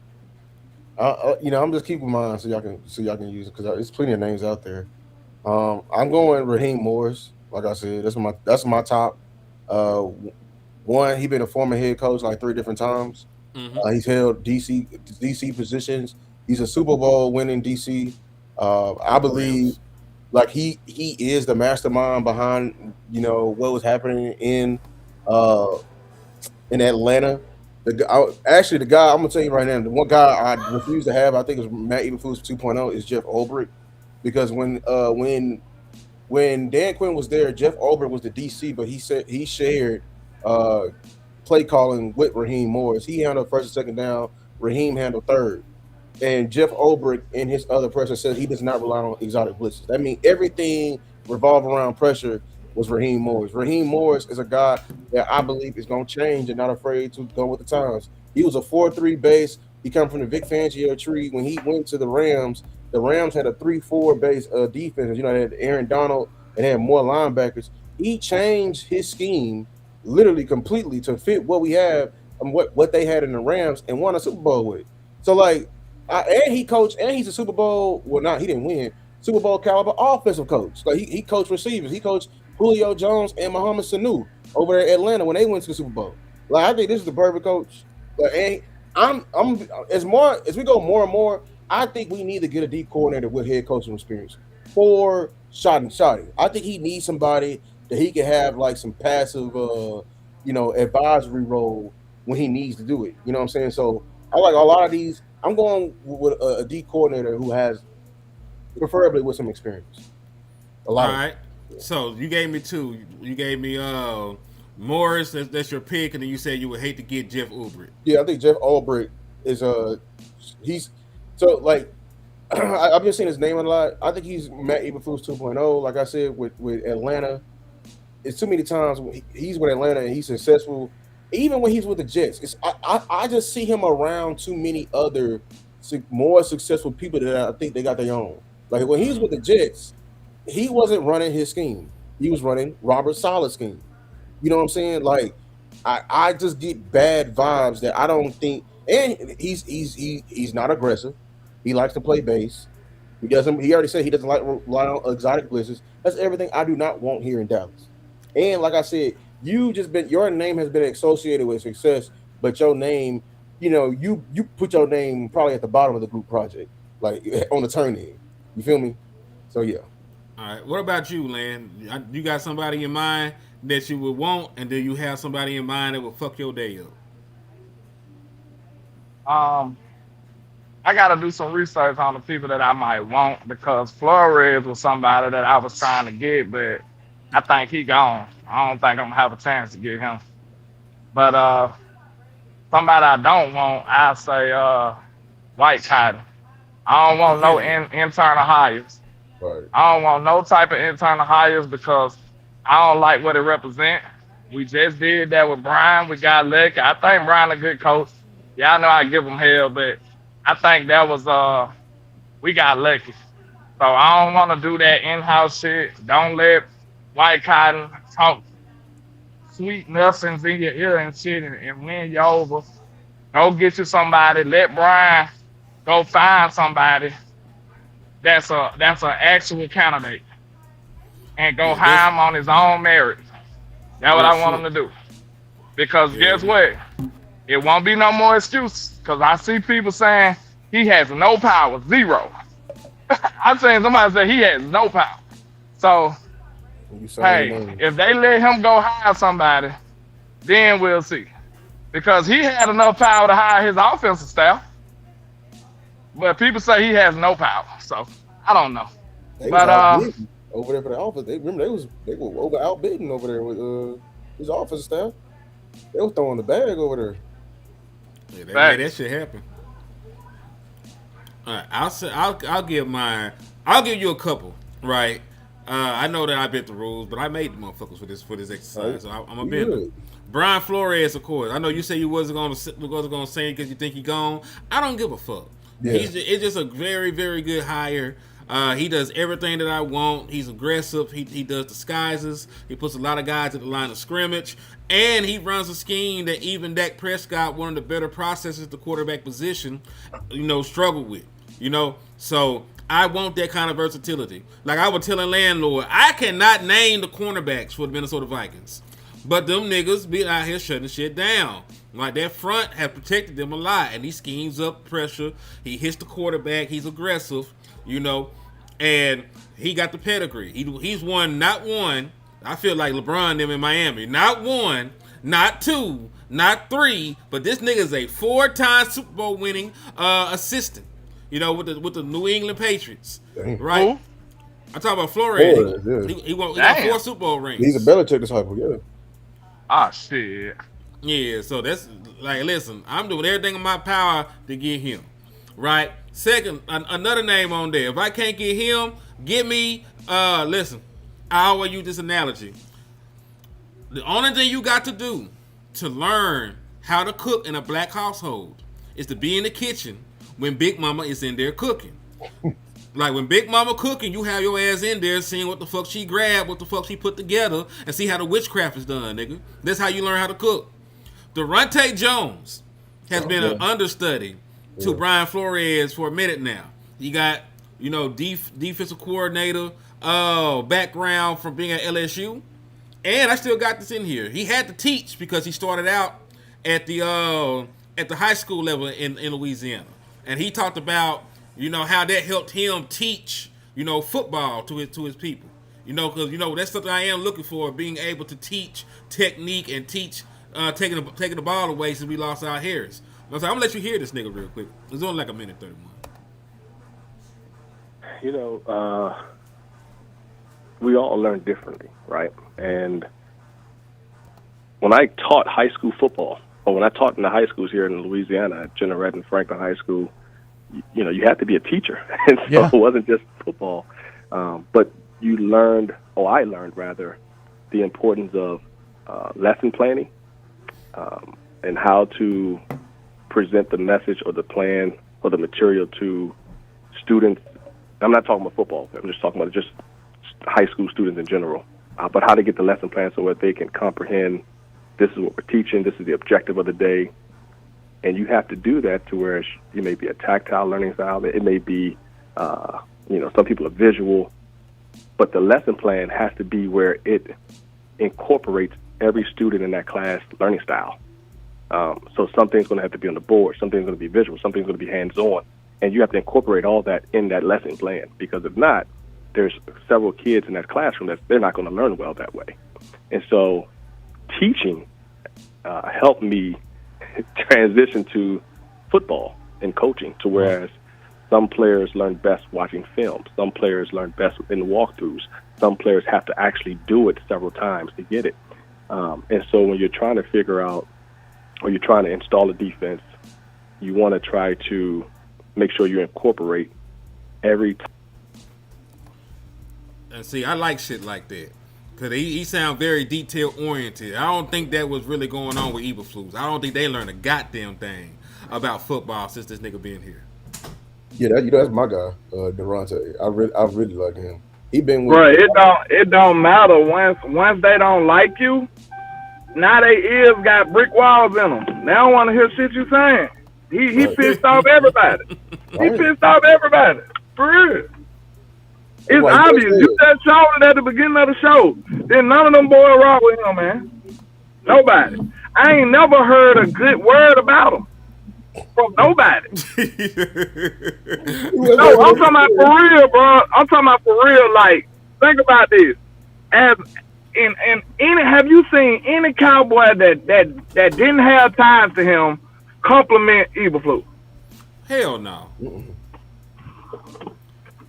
I'm just keeping mine so y'all can use it because there's plenty of names out there. I'm going Raheem Morris. Like I said, that's my top. One, he been a former head coach like 3 different times. He's held DC positions. He's a Super Bowl winning DC. I believe like he is the mastermind behind what was happening in Atlanta. The guy I'm gonna tell you right now, the one guy I refuse to have, I think is Matt Eberflus 2.0, is Jeff Ulbrich, because when Dan Quinn was there, Jeff Ulbrich was the DC, but he said he shared play calling with Raheem Morris. He handled first and second down. Raheem handled third. And Jeff Ulbrich and his other person said he does not rely on exotic blitzes. That means everything revolved around pressure was Raheem Morris. Raheem Morris is a guy that I believe is going to change and not afraid to go with the times. He was a 4-3 base. He come from the Vic Fangio tree. When he went to the Rams had a 3-4 base defense. They had Aaron Donald and had more linebackers. He changed his scheme literally completely to fit what we have and what they had in the Rams and won a Super Bowl with. So and he coached, and he's a Super Bowl. Well, he didn't win. Super Bowl caliber offensive coach. Like he coached receivers. He coached Julio Jones and Mohamed Sanu over there in Atlanta when they went to the Super Bowl. Like I think this is the perfect coach. And I'm as we go more and more, I think we need to get a deep coordinator with head coaching experience for Shoddy. I think he needs somebody that he can have like some passive, advisory role when he needs to do it. You know what I'm saying? So I like a lot of these. I'm going with a D coordinator who has, preferably with some experience. All right. So you gave me 2. You gave me Morris. That's your pick, and then you said you would hate to get Jeff Ulbrich. Yeah, I think Jeff Ulbrich is I've been seeing his name a lot. I think he's Matt Eberflus 2.0. Like I said with Atlanta, it's too many times when he's with Atlanta and he's successful. Even when he's with the Jets, I just see him around too many other more successful people that I think they got their own. Like when he was with the Jets, he wasn't running his scheme. He was running Robert Sala's scheme. You know what I'm saying? Like I just get bad vibes that I don't think. And he's not aggressive. He likes to play base. He already said he doesn't like rely on exotic blitzes. That's everything I do not want here in Dallas. And like I said, your name has been associated with success, but your name, you put your name probably at the bottom of the group project, like on the turn end. You feel me? So yeah. All right. What about you, Lan? You got somebody in mind that you would want, and do you have somebody in mind that will fuck your day up? I got to do some research on the people that I might want because Flores was somebody that I was trying to get, but I think he gone. I don't think I'm gonna have a chance to get him. But somebody I don't want, I say White Cotton. I don't want no internal hires. Right. I don't want no type of internal hires because I don't like what it represents. We just did that with Brian. We got lucky. I think Brian a good coach. Y'all know I give him hell, but I think that was we got lucky. So I don't want to do that in-house shit. Don't let White Cotton talk sweet nothings in your ear and shit and win you over. Go get you somebody. Let Brian go find somebody that's an actual candidate and go hire him on his own merit. That's what I want him to do. Because guess what? It won't be no more excuses. Because I see people saying he has no power, zero. I'm saying somebody say he has no power. So, hey, if they let him go hire somebody, then we'll see. Because he had enough power to hire his offensive staff. But people say he has no power. So, I don't know. But over there for the office, they were over outbidding over there with his office staff. They were throwing the bag over there. Yeah, they made that shit happen. All right, I'll give mine. I'll give you a couple, right? I know that I bent the rules, but I made the motherfuckers for this exercise, so I'm a bender. Brian Flores, of course. I know you say you wasn't gonna say because you think he gone. I don't give a fuck. Yeah. It's just a very, very good hire. He does everything that I want. He's aggressive. He does disguises. He puts a lot of guys at the line of scrimmage. And he runs a scheme that even Dak Prescott, one of the better processors at the quarterback position, struggled with. So I want that kind of versatility. Like I was telling landlord, I cannot name the cornerbacks for the Minnesota Vikings. But them niggas be out here shutting shit down. Like that front have protected them a lot. And he schemes up pressure. He hits the quarterback. He's aggressive, and he got the pedigree. He's won not one. I feel like LeBron them in Miami. Not one, not two, not three, but this nigga is a 4-time Super Bowl winning assistant. With the New England Patriots, right? Who? I'm talking about Flores. Yeah. He got 4 Super Bowl rings. He's a Belichick disciple, yeah. Ah, shit. Yeah, so that's like, listen, I'm doing everything in my power to get him, right? Second, another name on there. If I can't get him, get me. Listen, I always use this analogy. The only thing you got to do to learn how to cook in a black household is to be in the kitchen when Big Mama is in there cooking. Like when Big Mama cooking, you have your ass in there seeing what the fuck she grabbed, what the fuck she put together, and see how the witchcraft is done, nigga. That's how you learn how to cook. Durante Jones has been an understudy to Brian Flores for a minute now. He got, defensive coordinator background from being at LSU. And I still got this in here. He had to teach because he started out at the high school level in Louisiana. And he talked about, how that helped him teach, football to his people. Because, that's something I am looking for, being able to teach technique and teach taking the ball away since we lost our Harris. So I'm going to let you hear this nigga real quick. It's only like a minute 31. We all learn differently, right? And when I taught high school football, or when I taught in the high schools here in Louisiana, at Generette and Franklin High School, you had to be a teacher. And so it wasn't just football. But I learned rather, the importance of lesson planning and how to present the message or the plan or the material to students. I'm not talking about football. I'm just talking about just high school students in general. But how to get the lesson plan so that they can comprehend this is what we're teaching, this is the objective of the day. And you have to do that to where it may be a tactile learning style. It may be, some people are visual. But the lesson plan has to be where it incorporates every student in that class learning style. So something's going to have to be on the board, something's going to be visual, something's going to be hands-on. And you have to incorporate all that in that lesson plan, because if not, there's several kids in that classroom that they're not going to learn well that way. And so teaching helped me transition to football in coaching. To whereas some players learn best watching film, some players learn best in walkthroughs, some players have to actually do it several times to get it. And so when you're trying to figure out, or you're trying to install a defense, you want to try to make sure you incorporate every. And see, I like shit like that. Because he sound very detail-oriented. I don't think that was really going on with Eberflus. I don't think they learned a goddamn thing about football since this nigga been here. Yeah, that's my guy, Durante. I really like him. He been with. Bro, it don't matter once they don't like you. Now they ears got brick walls in them. They don't want to hear shit you saying. He pissed off everybody. He pissed off everybody. For real. It's obvious. You just showed it at the beginning of the show. Then none of them boys rock with him, man. Nobody. I ain't never heard a good word about him from nobody. No, I'm talking about for real, bro. I'm talking about for real. Like, think about this. As in any, have you seen any Cowboy that didn't have ties to him compliment Eberflus? Hell no.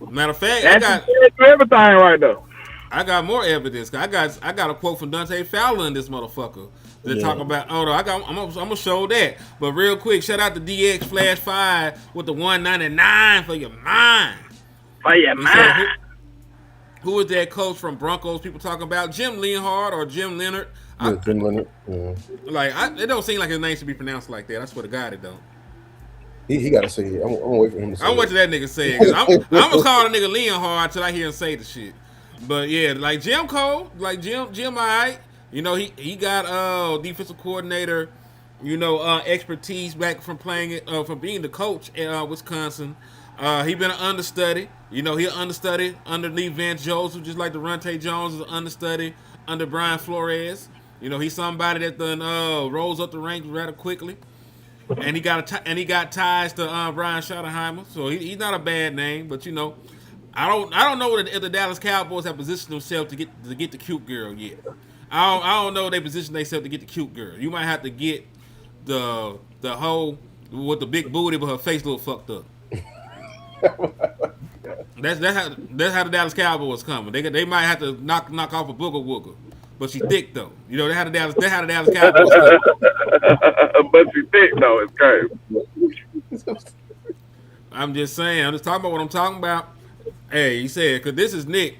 Matter of fact, I got everything right though. I got more evidence. I got a quote from Dante Fowler in this motherfucker to talk about. Oh no, I'm gonna show that. But real quick, shout out to DX Flash 5 with the 199 for your mind. For your mind. Who is that coach from Broncos? People talking about Jim Leonhard or Jim Leonard? Jim Leonard. Yeah. Like it don't seem like his name should be pronounced like that. I swear to God, it don't. He got to say it. I'm gonna wait for him to say it. I'm waiting for that nigga say it. Cause I'm gonna call the nigga Leonhard until I hear him say the shit. But yeah, like Jim Cole, like Jim, alright. You know, he got defensive coordinator, expertise back from playing from being the coach in Wisconsin. He been an understudy. He an understudy underneath Vance Joseph, just like Durante Jones is an understudy under Brian Flores. He's somebody that then rolls up the ranks rather quickly. And he got ties to Brian Schottenheimer, so he's not a bad name. But I don't know if the Dallas Cowboys have positioned themselves to get the cute girl yet. I don't know if they position themselves to get the cute girl. You might have to get the hoe with the big booty, but her face a little fucked up. That's how the Dallas Cowboys coming. They might have to knock off a booger wooger. But she thick though. They how the Dallas Cowboys come. But she thick though, it's crazy. I'm just saying, I'm just talking about what I'm talking about. Hey, he said, because this is Nick.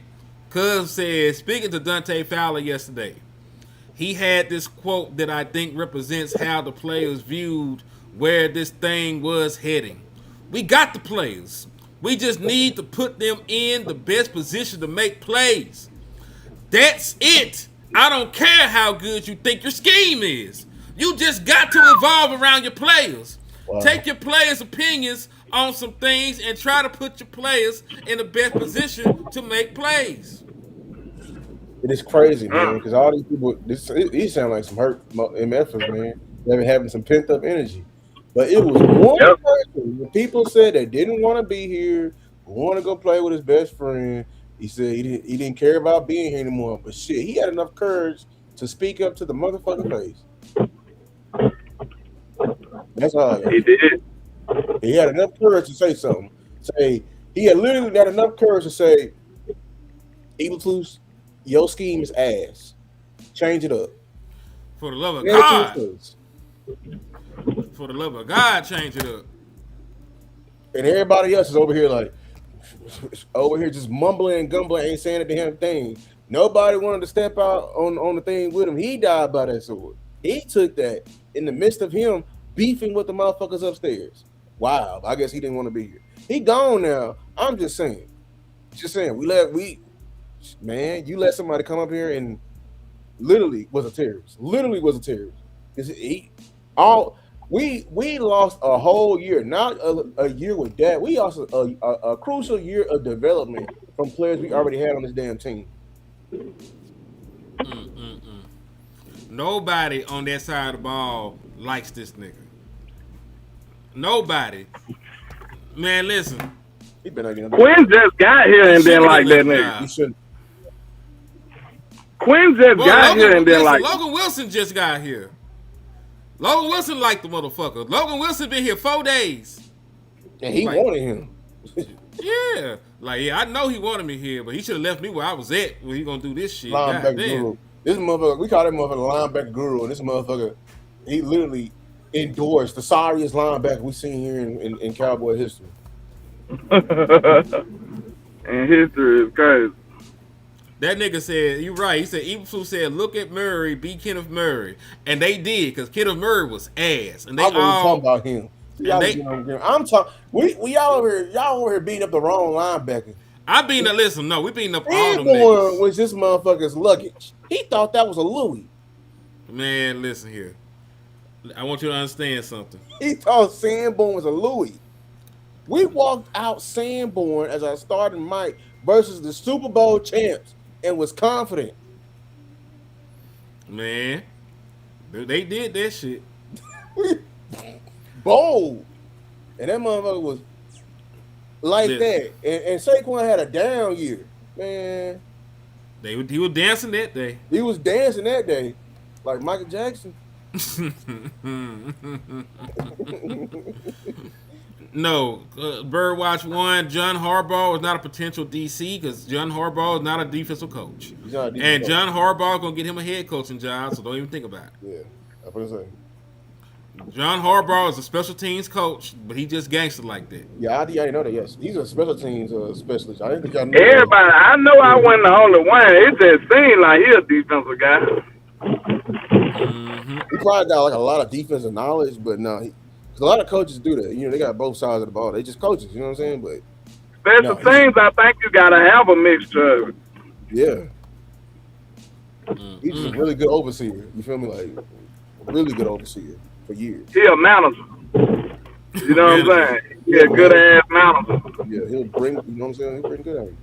Cuz said, speaking to Dante Fowler yesterday, he had this quote that I think represents how the players viewed where this thing was heading. We got the players. We just need to put them in the best position to make plays. That's it. I don't care how good you think your scheme is. You just got to evolve around your players. Wow. Take your players' opinions on some things and try to put your players in the best position to make plays. It is crazy, man, because all these people, these sound like some hurt MFers, man. They've been having some pent-up energy. But it was one person, the people said they didn't want to be here, want to go play with his best friend. He said he didn't care about being here anymore. But shit, he had enough courage to speak up to the motherfucking face. That's all. He did. He had enough courage to say something. He had literally got enough courage to say, Eberflus, your scheme is ass. Change it up. For the love of God. For the love of God, change it up. And everybody else is over here just mumbling and gumbling, ain't saying a damn thing. Nobody wanted to step out on the thing with him. He died by that sword. He took that in the midst of him beefing with the motherfuckers upstairs. Wow, I guess he didn't want to be here. He gone now. I'm just saying. You let somebody come up here and literally was a terrorist. We lost a whole year, not a year with that. We lost a crucial year of development from players we already had on this damn team. Nobody on that side of the ball likes this nigga. Nobody. Man, listen. Quinn just got here and didn't like that nigga. Quinn just got here and didn't like. Logan Wilson just got here. Logan Wilson liked the motherfucker. Logan Wilson been here 4 days. And he Like, wanted him. Yeah. Like, yeah, I know he wanted me here, but he should have left me where I was at when he gonna do this shit. Linebacker God damn. guru. This motherfucker, we call that motherfucker linebacker guru, and this motherfucker, he literally endorsed the sorriest linebacker we've seen here in Cowboy history. And history is crazy. That nigga said, you right. He said, Eberflus said, look at Murray, be Kenneth Murray. And they did, because Kenneth Murray was ass. And they I'm all talking about him. I'm talking. We y'all over here beating up the wrong linebacker. I beating up, listen, no, we beating up all them Sanborn niggas. was this motherfucker's luggage. He thought that was a Louis. Man, listen here. I want you to understand something. He thought Sanborn was a Louis. We walked out Sanborn as our starting Mike versus the Super Bowl champs and was confident. Man, they did that shit. Bold. And that motherfucker was like that. And Saquon had a down year. Man. He was dancing that day. He was dancing that day. Like Michael Jackson. No, Birdwatch 1, John Harbaugh is not a potential DC because John Harbaugh is not a defensive coach. And John Harbaugh is going to get him a head coaching job, so don't even think about it. Yeah, that's what I'm saying. John Harbaugh is a special teams coach, but he just gangster like that. Yeah, I didn't know that, yes. He's a special teams specialist. I didn't think y'all knew Everybody, I know I wasn't the only one. It just seemed like he a defensive guy. Mm-hmm. He probably got like a lot of defensive knowledge, but no, because a lot of coaches do that. You know, they got both sides of the ball. They just coaches, you know what I'm saying? But Special teams, I think you got to have a mixture of it. Yeah. He's just a really good overseer. You feel me? Like, a really good overseer for years. He a manager. You know what I'm saying? He a good ass manager. Yeah, he'll bring, you know what I'm saying? He'll bring good at you.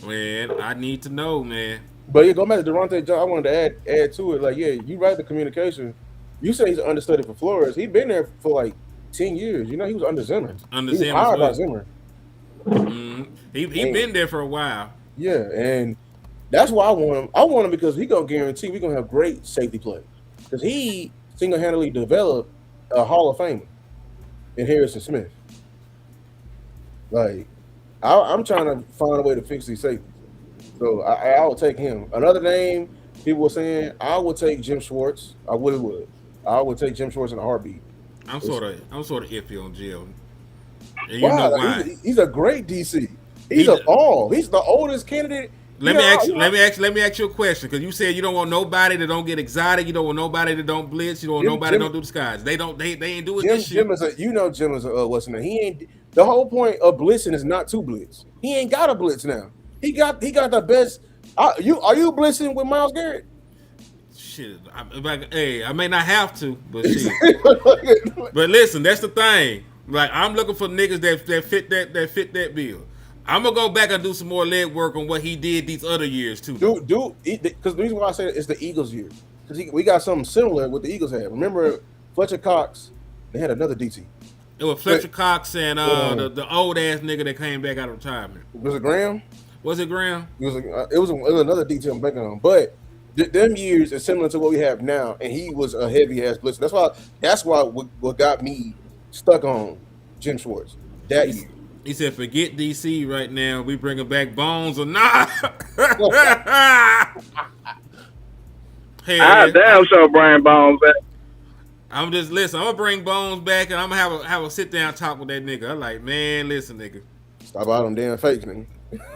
Man, I need to know, man. But yeah, go back to Durante Johnson. I wanted to add to it. Like, yeah, you right, the communication. You say he's an understudy for Flores. He's been there for like 10 years. You know, he was under Zimmer. He was hired by Zimmer. Mm-hmm. He been there for a while. Yeah, and that's why I want him. I want him because he's going to guarantee we're going to have great safety play. Because he single-handedly developed a Hall of Famer in Harrison Smith. Like, I'm trying to find a way to fix these safeties. So I will take him. Another name people were saying, I would take Jim Schwartz. I really would. I would take Jim Schwartz in a heartbeat. I'm sort of iffy on Jill. And you know why? He's a great DC. He's He's the oldest candidate. Let me ask you a question, because you said you don't want nobody that don't get exotic. You don't want nobody that don't blitz. You don't want nobody that don't do the skies. They ain't doing this shit. Jim is Jim is what's name? He ain't. The whole point of blitzing is not to blitz. He ain't got a blitz now. He got the best. Are you blitzing with Myles Garrett? Shit, I may not have to, but shit. But listen, that's the thing. Like, I'm looking for niggas that fit that bill. I'm gonna go back and do some more leg work on what he did these other years too. Because the reason why I say it's the Eagles year, because we got something similar what the Eagles had. Remember Fletcher Cox? They had another DT. It was Fletcher Cox and the old ass nigga that came back out of retirement. Was it Graham? Was it Graham? It was another DT I'm banking on, but them years are similar to what we have now, and he was a heavy ass blitzer. That's why what got me stuck on Jim Schwartz that year. He said, "Forget DC right now. We bringing back Bones or not?" I damn sure bring Bones back. I'm gonna bring Bones back, and I'm gonna have a sit down talk with that nigga. I'm like, man, listen, nigga, stop out them damn fakes, man.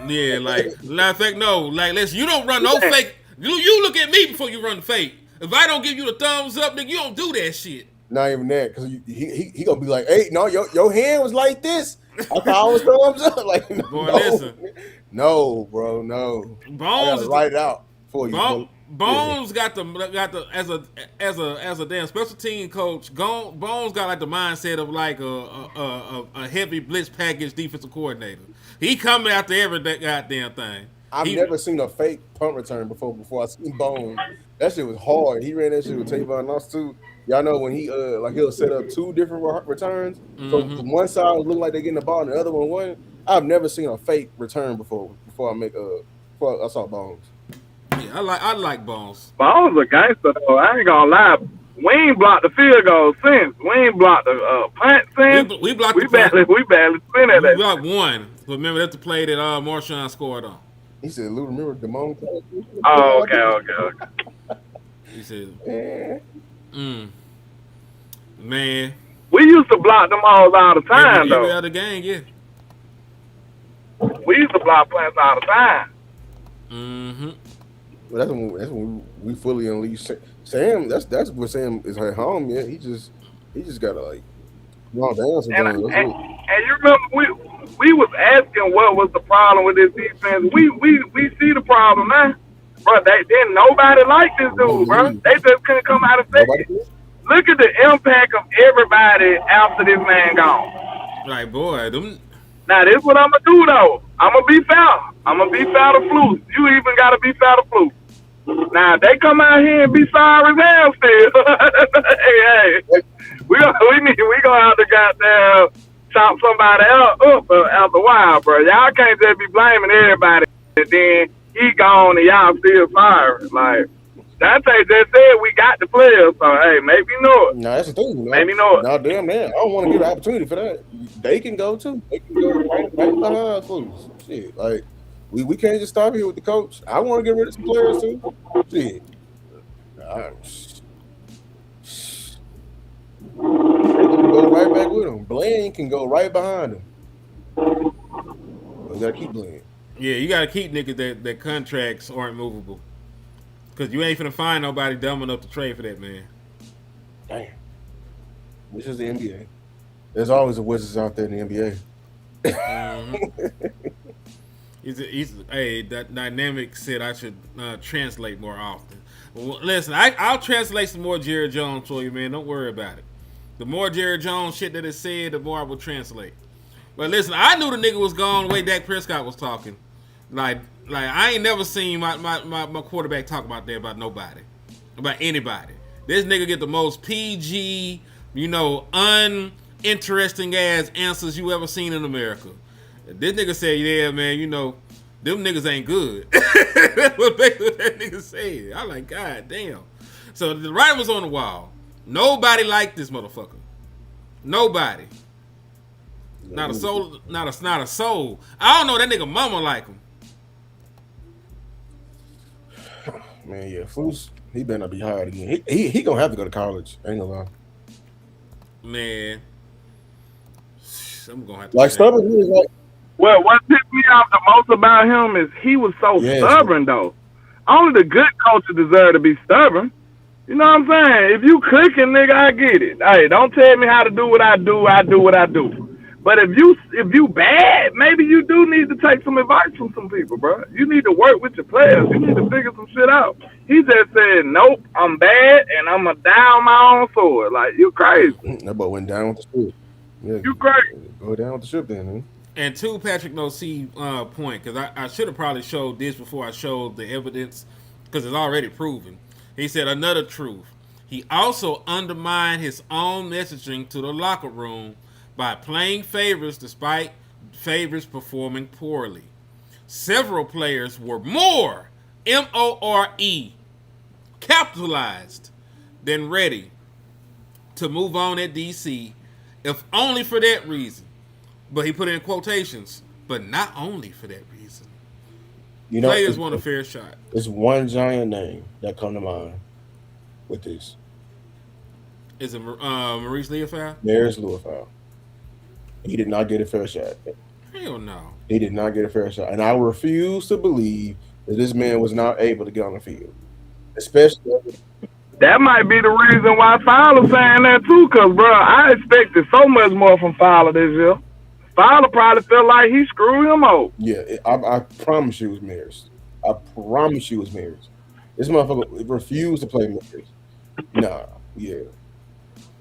Yeah, like fake. No, like you don't run no fake. You look at me before you run the fake. If I don't give you the thumbs up, nigga, you don't do that shit. Not even that, because he gonna be like, hey, no, your hand was like this. I thought I was thumbs up. Like, no, bro, no. Bones write it out for you. Bones got the as a damn special team coach. Bones got like the mindset of like a heavy blitz package defensive coordinator. He coming after every goddamn thing. I've never seen a fake punt return before I seen Bones. That shit was hard. He ran that shit with Tavon Moss too. Y'all know when he'll set up two different returns. Mm-hmm. So the one side would look like they're getting the ball and the other one won. I've never seen a fake return before I saw Bones. Yeah, I like Bones. Bones a gangster though. I ain't gonna lie. We ain't blocked the field goal since. We ain't blocked the punt since. We blocked we the punt. barely spin at We that. blocked one. But remember that's the play that Marshawn scored on. He said, "Lou, remember Damone?" Oh, okay. He said, Yeah. Man. We used to block them all the time, Every though. other game, yeah. We used to block punts all the time. Mm-hmm. Well, that's when we fully unleashed Sam. That's what Sam is at home. Yeah, he just gotta like calm down sometimes. And you remember we was asking what was the problem with this defense. We see the problem now, bro. Didn't nobody like this dude, bro. They just couldn't come out and say it. Look at the impact of everybody after this man gone. Like, boy, them. Now, this is what I'm going to do, though. I'm going to be foul. I'm going to be foul to Flus. You even got to be foul to Flus. Now, if they come out here and be sorry as hell still, hey, we going to have to goddamn chop somebody else up after a while, bro. Y'all can't just be blaming everybody and then he gone and y'all still sorry. Like, Dante just said we got the players, so hey, maybe not. No, that's the thing. Maybe not. No, damn man. I don't want to give an opportunity for that. They can go too. They can go right behind Flus. Shit, like we can't just stop here with the coach. I want to get rid of some players too. Shit. Go right back with him. Blaine can go right behind him. We gotta keep Blaine. Yeah, you gotta keep niggas that contracts aren't movable. Cause you ain't finna find nobody dumb enough to trade for that man. Damn. This is the NBA. There's always a Wizards out there in the NBA. That Dynamic said I should translate more often. Well, listen, I'll translate some more Jerry Jones for you, man. Don't worry about it. The more Jerry Jones shit that is said, the more I will translate. But listen, I knew the nigga was gone the way Dak Prescott was talking. Like I ain't never seen my quarterback talk about that about nobody, about anybody. This nigga get the most PG, uninteresting ass answers you ever seen in America. This nigga said, yeah, man, them niggas ain't good. That's what basically that nigga said. I like, God damn. So the writing was on the wall. Nobody liked this motherfucker. Nobody. Not a soul. Not a soul. I don't know that nigga mama like him. Man, yeah, Flus, he better not be hired again. He gonna have to go to college. I ain't gonna lie. Man, I'm gonna have to. Like stubborn, he was like. Well, what pissed me off the most about him is he was so stubborn, though. Only the good coaches deserve to be stubborn. You know what I'm saying? If you cooking, nigga, I get it. Hey, don't tell me how to do what I do. I do what I do. But if you bad, maybe you do need to take some advice from some people, bro. You need to work with your players. You need to figure some shit out. He just said, nope, I'm bad, and I'm going to die on my own sword. Like, you crazy. That boy went down with the ship. Yeah, you crazy. Go down with the ship then, man. And to Patrick No-C point, because I should have probably showed this before I showed the evidence, because it's already proven. He said another truth. He also undermined his own messaging to the locker room by playing favorites despite favorites performing poorly. Several players were more M-O-R-E capitalized than ready to move on at DC, if only for that reason. But he put it in quotations, but not only for that reason. Players want a fair shot. There's one giant name that come to mind with this. Is it Maurice Leofau? Maurice Leofau. He did not get a fair shot. Hell no. He did not get a fair shot. And I refuse to believe that this man was not able to get on the field. Especially. That might be the reason why Fowler's saying that too, because, bro, I expected so much more from Fowler this year. Fowler probably felt like he screwed him over. Yeah, I promise you it was Maris. I promise you it was Maris. This motherfucker refused to play Maris. Nah, yeah.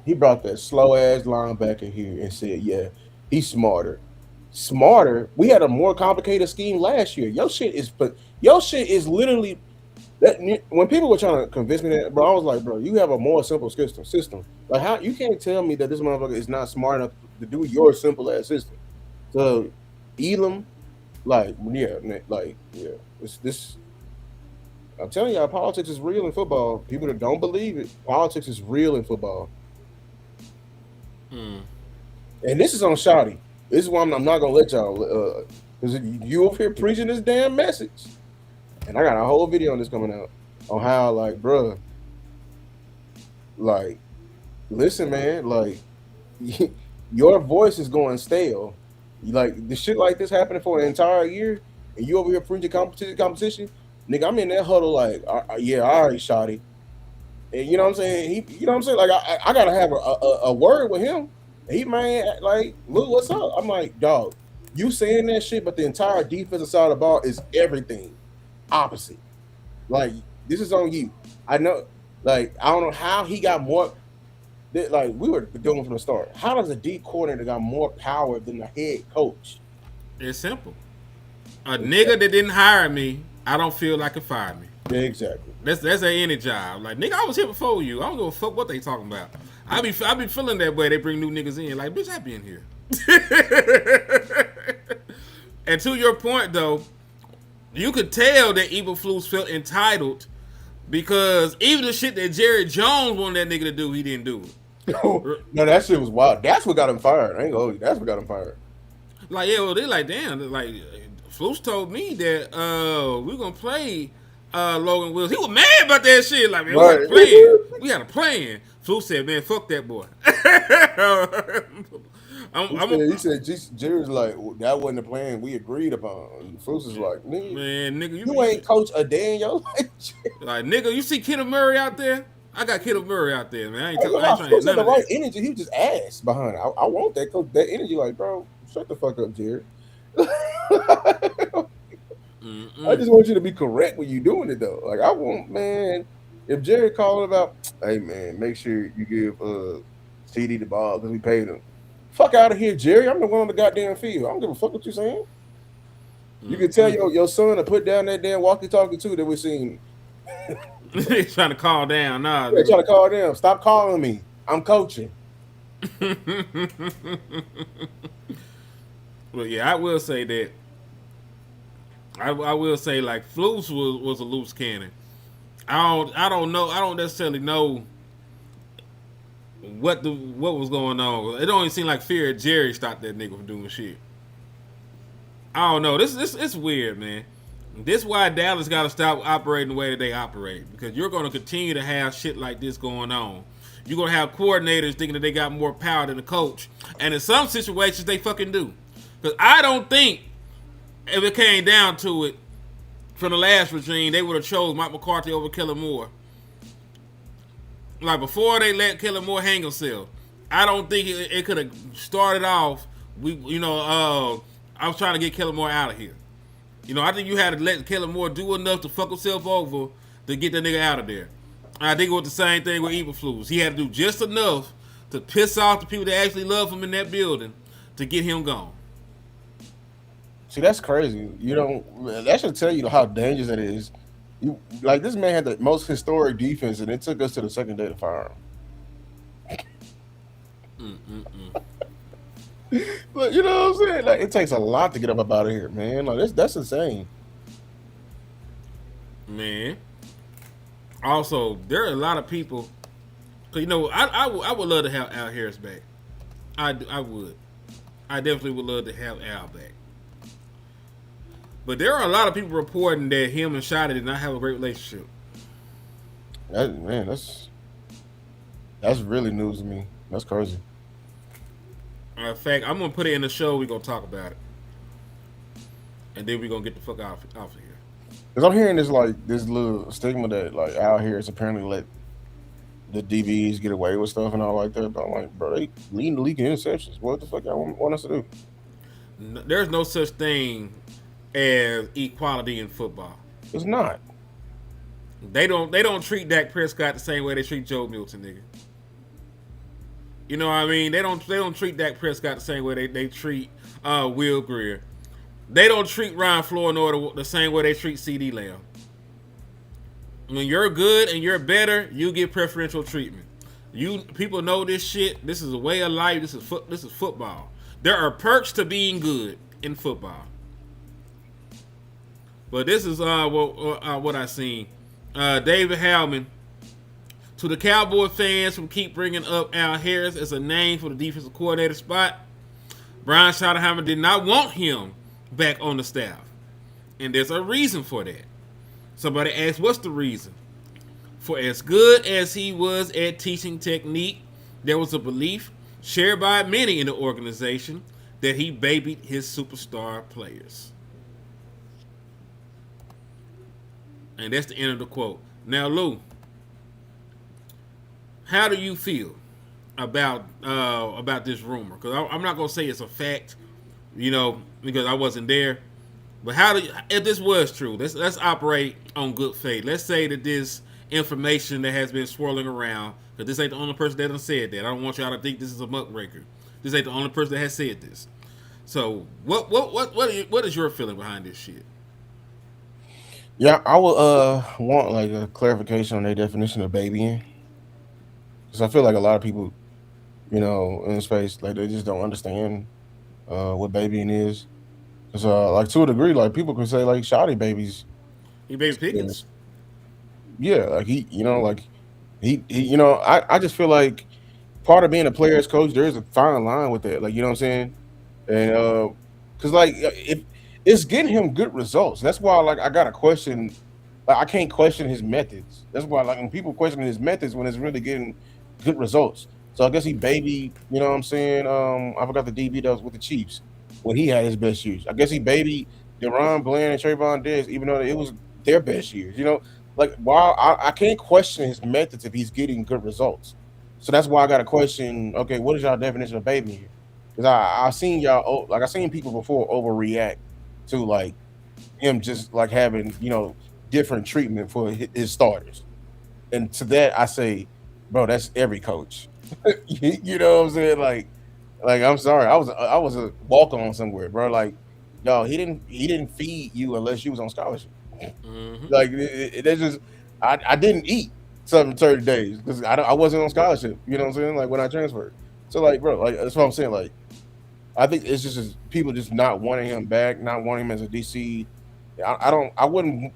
He brought that slow-ass linebacker here and said, yeah, he's smarter. Smarter? We had a more complicated scheme last year. Your shit is literally that. When people were trying to convince me that, bro, I was like, bro, you have a more simple system. Like, how you can't tell me that this motherfucker is not smart enough to do your simple ass system. So, Elam, it's this. I'm telling y'all, politics is real in football. People that don't believe it, politics is real in football. Hmm. And this is on Shotty. This is why I'm not gonna let y'all. Because you over here preaching this damn message, and I got a whole video on this coming out on how, like, bruh, like, listen, man, like, your voice is going stale. Like, the shit like this happening for an entire year, and you over here preaching competition. Nigga, I'm in that huddle like, yeah, all right, Shotty. And you know what I'm saying? You know what I'm saying? Like, I gotta have a word with him. He might like, look, what's up? I'm like, dog, you saying that shit, but the entire defensive side of the ball is everything opposite. Like, this is on you. I know, like, I don't know how he got more. Like, we were doing from the start. How does a D coordinator got more power than the head coach? It's simple. A nigga that didn't hire me, I don't feel like it fired me. Yeah, exactly. That's any job. Like, nigga, I was here before you. I don't give a fuck what they talking about. I be feeling that way. They bring new niggas in. Like, bitch, I been here. And to your point, though, you could tell that Eberflus felt entitled because even the shit that Jerry Jones wanted that nigga to do, he didn't do it. No, that shit was wild. That's what got him fired. I ain't gonna hold you. That's what got him fired. Like, yeah, well, they like, damn, like, Flus told me that we're gonna play Logan Wills. He was mad about that shit. Like, man, right. we had a plan. Flus said, man, fuck that boy. He said, Jerry's like, that wasn't the plan we agreed upon. Flus is like, nigga, you ain't coach a day in your life. Like, nigga, you see Kenneth Murray out there? I got Kenneth Murray out there, man. I ain't trying to get the right energy. He was just ass behind it. I want that coach, that energy. Like, bro, shut the fuck up, Jerry. I just want you to be correct when you doing it, though. Like, I want, man, if Jerry called about, hey, man, make sure you give CD the ball because we paid him. Fuck out of here, Jerry. I'm the one on the goddamn field. I don't give a fuck what you saying. You can tell your son to put down that damn walkie-talkie, too, that we seen. He's trying to call down. Nah, they're trying to call down. Stop calling me. I'm coaching. Well, yeah, I will say that. I will say, like, Flus was a loose cannon. I don't know. I don't necessarily know what was going on. It don't even seem like fear of Jerry stopped that nigga from doing shit. I don't know. This it's weird, man. This is why Dallas got to stop operating the way that they operate, because you're going to continue to have shit like this going on. You're going to have coordinators thinking that they got more power than the coach, and in some situations they fucking do. Because I don't think if it came down to it, from the last regime, they would have chose Mike McCarthy over Kellen Moore. Like, before they let Kellen Moore hang himself, I don't think it could have started off. I was trying to get Kellen Moore out of here. You know, I think you had to let Kellen Moore do enough to fuck himself over to get that nigga out of there. I think it was the same thing with Eberflus. He had to do just enough to piss off the people that actually love him in that building to get him gone. See, that's crazy. You don't. That should tell you how dangerous it is. Like, this man had the most historic defense, and it took us to the second day to fire him. But you know what I'm saying? Like, it takes a lot to get up out of here, man. Like, that's insane. Man. Also, there are a lot of people. Cause, you know, I would love to have Al Harris back. I would. I definitely would love to have Al back. But there are a lot of people reporting that him and Shotty did not have a great relationship. That's really news to me. That's crazy. In fact, I'm gonna put it in the show. We're gonna talk about it, and then we're gonna get the fuck off of here. Because I'm hearing this little stigma that, like, Al Harris apparently let the DBs get away with stuff and all like that. But I'm like, bro, they leading the league in interceptions. What the fuck y'all want us to do? There's no such thing as equality in football. It's not. They don't treat Dak Prescott the same way they treat Joe Milton, nigga. You know what I mean? They don't treat Dak Prescott the same way they treat Will Grier. They don't treat Ryan Flournoy the same way they treat CD Lamb. When you're good and you're better, you get preferential treatment. People know this shit. This is a way of life. This is football. There are perks to being good in football. But this is what I seen. David Howman. To the Cowboy fans who keep bringing up Al Harris as a name for the defensive coordinator spot, Brian Schottenheimer did not want him back on the staff. And there's a reason for that. Somebody asked, what's the reason? For as good as he was at teaching technique, there was a belief shared by many in the organization that he babied his superstar players. And that's the end of the quote. Now, Lou, how do you feel about this rumor? Because I'm not gonna say it's a fact, because I wasn't there. But if this was true, let's operate on good faith. Let's say that this information that has been swirling around, because this ain't the only person that done said that. I don't want y'all to think this is a muckraker. This ain't the only person that has said this. So what is your feeling behind this shit? Yeah, I would want like a clarification on their definition of babying. Because I feel like a lot of people, in space, like they just don't understand what babying is. Because like to a degree, like people can say like shoddy babies. He babies Pickens. Yeah, like he I just feel like part of being a player's coach, there's a fine line with that. Like, you know what I'm saying? And because like if it's getting him good results, that's why like I got to question. Like I can't question his methods. That's why like when people question his methods when it's really getting good results. So I guess he baby, you know what I'm saying? I forgot the DB that was with the Chiefs when he had his best years. I guess he baby Deron Bland and Trayvon Diggs, even though it was their best years. Like while I can't question his methods if he's getting good results. So that's why I got to question. Okay, what is y'all definition of baby here? Because I seen y'all like I seen people before overreact to like him just like having different treatment for his starters, and to that I say, bro, that's every coach. You know what I'm saying? Like I'm sorry, I was a walk on somewhere, bro. Like, no, he didn't feed you unless you was on scholarship. Mm-hmm. Like that's just I didn't eat 30 days because I wasn't on scholarship. You know what I'm saying? Like when I transferred. So like, bro, like that's what I'm saying. Like I think it's just people just not wanting him back, not wanting him as a DC. I wouldn't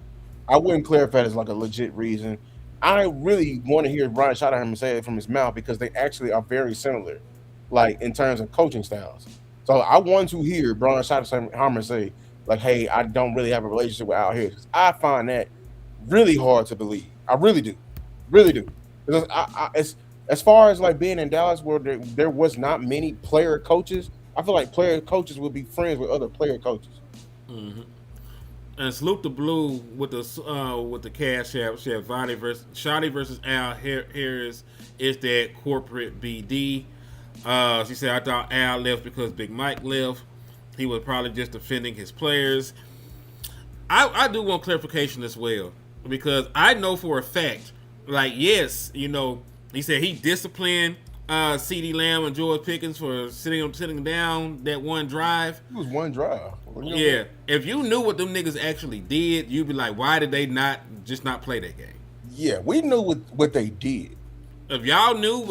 clarify it as like a legit reason. I really want to hear Brian Schottenheimer say it from his mouth because they actually are very similar, like in terms of coaching styles. So I want to hear Brian Schottenheimer say, like, hey, I don't really have a relationship with Al Harris. I find that really hard to believe. I really do. Because it's, as far as like being in Dallas where there was not many player coaches, I feel like player coaches would be friends with other player coaches. Mm-hmm. And salute the blue with the cash app. Shotty versus Al Harris is that corporate BD. She said, I thought Al left because Big Mike left. He was probably just defending his players. I do want clarification as well because I know for a fact, like, yes, he said he disciplined CeeDee Lamb and George Pickens for sitting down that one drive. It was one drive. Yeah. If you knew what them niggas actually did, you'd be like, why did they not play that game? Yeah, we knew what they did. If y'all knew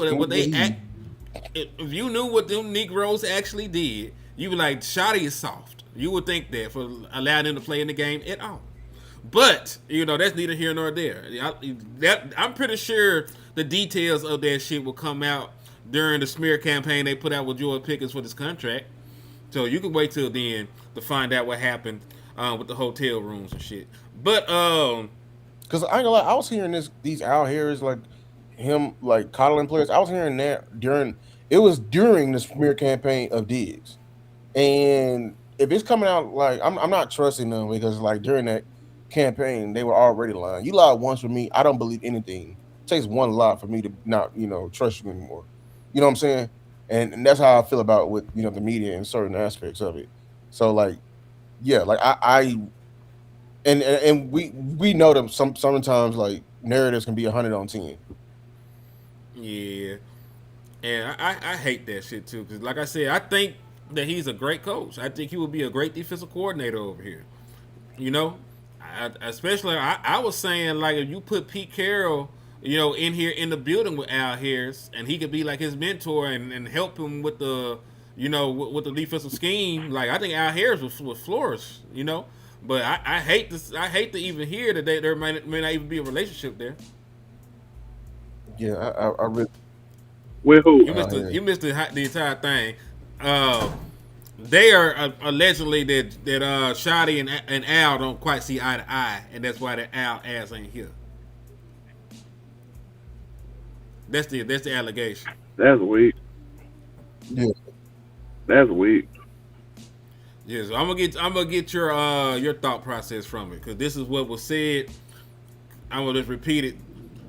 if you knew what them Negroes actually did, you'd be like, Shotty is soft. You would think that for allowing them to play in the game at all. But, that's neither here nor there. I'm pretty sure the details of that shit will come out during the smear campaign they put out with George Pickens for this contract. So you can wait till then to find out what happened with the hotel rooms and shit. But because I ain't gonna lie, I was hearing these Al Harris like him like coddling players. I was hearing that during the smear campaign of Diggs, and if it's coming out like I'm not trusting them because like during that campaign they were already lying. You lied once with me, I don't believe anything. It takes one lie for me to not trust you anymore. You know what I'm saying? And that's how I feel about with the media and certain aspects of it. So like, yeah, like and we know them sometimes like narratives can be 100 on 10. Yeah, and I hate that shit too because like I said, I think that he's a great coach. I think he would be a great defensive coordinator over here. Especially I was saying like if you put Pete Carroll in here in the building with Al Harris, and he could be like his mentor and help him with the, with the defensive scheme. Like I think Al Harris would flourish, But I hate this. I hate to even hear that there may not even be a relationship there. Yeah, I really. With who? You missed the entire thing. They are allegedly that Shotty and Al don't quite see eye to eye, and that's why the Al ass ain't here. That's the allegation. That's weak. Yeah. That's weak. Yeah, so I'm gonna get your thought process from it, because this is what was said. I'm gonna just repeat it.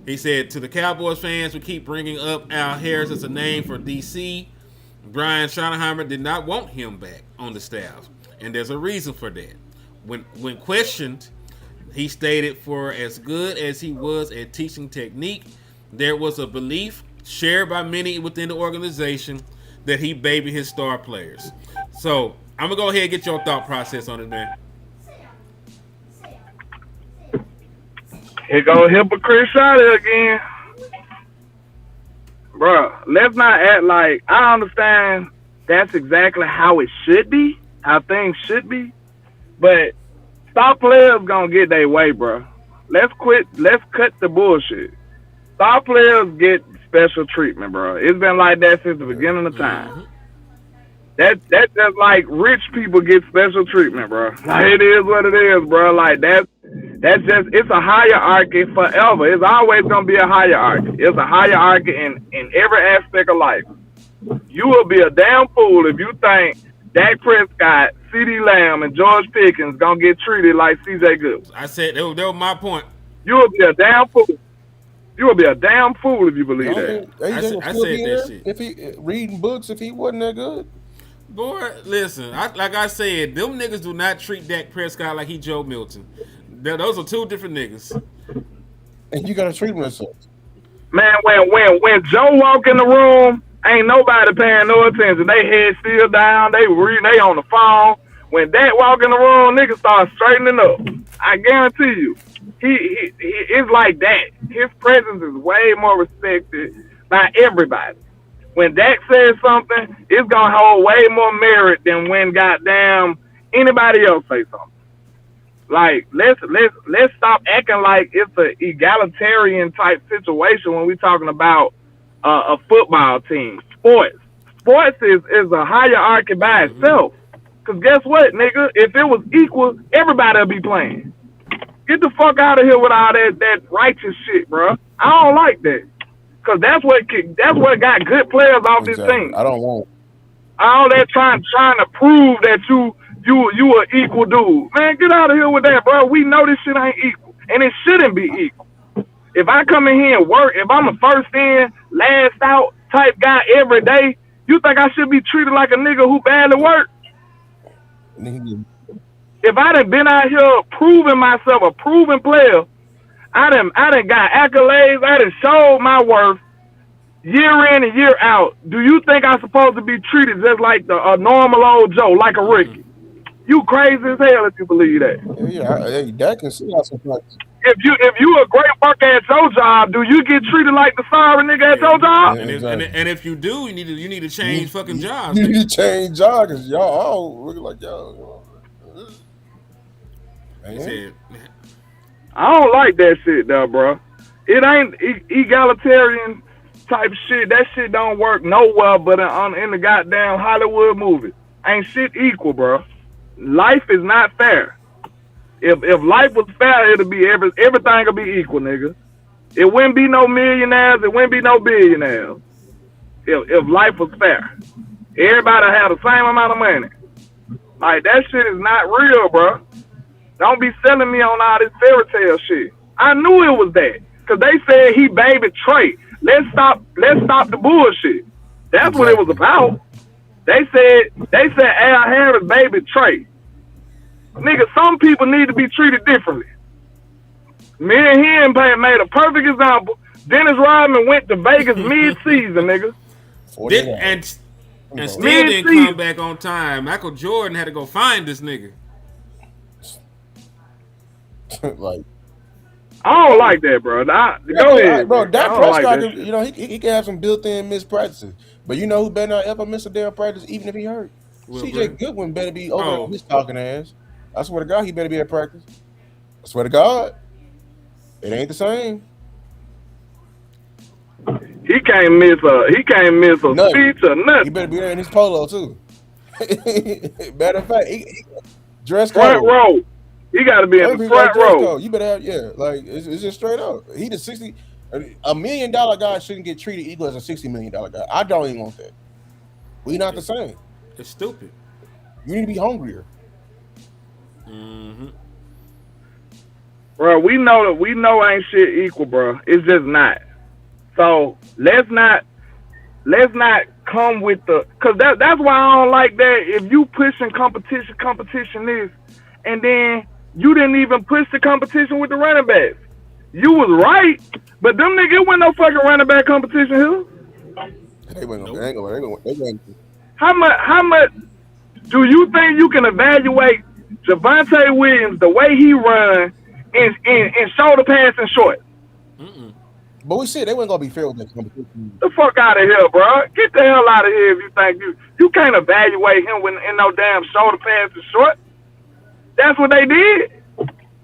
He said, to the Cowboys fans who keep bringing up Al Harris as a name for DC, Brian Schottenheimer did not want him back on the staff, and there's a reason for that. When questioned, he stated, for as good as he was at teaching technique, there was a belief shared by many within the organization that he babied his star players. So I'm gonna go ahead and get your thought process on it, man. Here go hypocrite Shotty again. Bruh, let's not act like, I understand that's exactly how it should be, how things should be, but star players gonna get their way, bruh. Let's cut the bullshit. Star players get special treatment, bruh. It's been like that since the beginning of time. That's just like rich people get special treatment, bro. Like, it is what it is, bro. Like that's just, it's a hierarchy forever. It's always gonna be a hierarchy. It's a hierarchy in every aspect of life. You will be a damn fool if you think Dak Prescott, CeeDee Lamb, and George Pickens gonna get treated like CJ Good. I said that was my point. You will be a damn fool. You will be a damn fool if you believe that. I said that shit. If he reading books, if he wasn't that good. Boy, listen, like I said, them niggas do not treat Dak Prescott like he Joe Milton. Those are two different niggas. And you gotta treat him as such. Man, when Joe walk in the room, ain't nobody paying no attention. They head still down. They on the phone. When Dak walk in the room, niggas start straightening up. I guarantee you, he is like that. His presence is way more respected by everybody. When Dak says something, it's gonna hold way more merit than when goddamn anybody else say something. Like, let's stop acting like it's an egalitarian type situation when we're talking about a football team. Sports is a hierarchy by itself. Cause guess what, nigga? If it was equal, everybody'd be playing. Get the fuck out of here with all that righteous shit, bro. I don't like that. Cause that's what got good players off this team. I don't want all that trying to prove that you an equal dude. Man, get out of here with that, bro. We know this shit ain't equal, and it shouldn't be equal. If I come in here and work, if I'm a first in, last out type guy every day, you think I should be treated like a nigga who badly work? If I done been out here proving myself a proven player, I done got accolades. I done showed my worth year in and year out. Do you think I'm supposed to be treated just like a normal old Joe, like a rookie? You crazy as hell if you believe that. Yeah, that can see how some practice. If you a great worker at your job, do you get treated like the sorry nigga at your job? And if you do, you need to change fucking jobs. You need to change jobs because y'all all look like y'all. I don't like that shit though, bro. It ain't egalitarian type shit. That shit don't work nowhere but in the goddamn Hollywood movie. Ain't shit equal, bro. Life is not fair. If life was fair, it'll be everything will be equal, nigga. It wouldn't be no millionaires. It wouldn't be no billionaires. If life was fair, everybody had the same amount of money. Like, that shit is not real, bro. Don't be selling me on all this fairy tale shit. I knew it was that, cause they said he babied Trey. Let's stop the bullshit. That's what it was about. They said Al Harris babied Trey. Nigga, some people need to be treated differently. Me and him made a perfect example. Dennis Rodman went to Vegas mid-season, nigga. And still didn't come back on time. Michael Jordan had to go find this nigga. Like, I don't like that, bro. Go ahead, bro. Dak Prescott, like he can have some built-in missed practices, but you know who better not ever miss a damn practice, even if he hurt. CJ Goodwin better be over his talking ass. I swear to God, he better be at practice. I swear to God, it ain't the same. He can't miss a Nothing. speech or nothing. He better be there in his polo too. Matter of fact, he dress code. Front row. He got to be in the front dress row. code. You better have it's just straight up. He the $1 million guy shouldn't get treated equal as a $60 million guy. I don't even want that. We not the same. It's stupid. You need to be hungrier. Mm-hmm. Bro, we know ain't shit equal, bro. It's just not. So let's not come with cause that's why I don't like that. If you pushing competition is, and then you didn't even push the competition with the running backs. You was right, but them niggas wasn't no fucking running back competition here. They went. How much do you think you can evaluate Javonte Williams the way he run and shoulder pass and short? But we said they weren't gonna be fair with that competition. The fuck out of here, bro. Get the hell out of here if you think you can't evaluate him in no damn shoulder pass and short. That's what they did.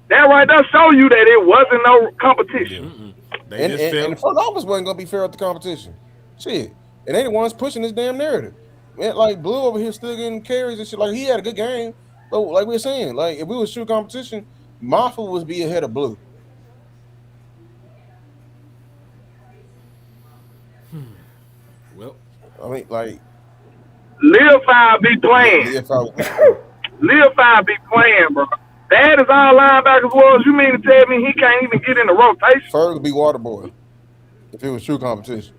That right there show you that it wasn't no competition. And the front office wasn't gonna be fair with the competition. Shit. And they the ones pushing this damn narrative. Man, like Blue over here still getting carries and shit. Like he had a good game. But like we were saying, like if we was true competition, Mafia would be ahead of Blue. Well, I mean, like Lil 5 be playing. Lil 5 be playing, bro. Bad as all linebackers was, you mean to tell me he can't even get in the rotation? Ferg would be water boy if it was true competition.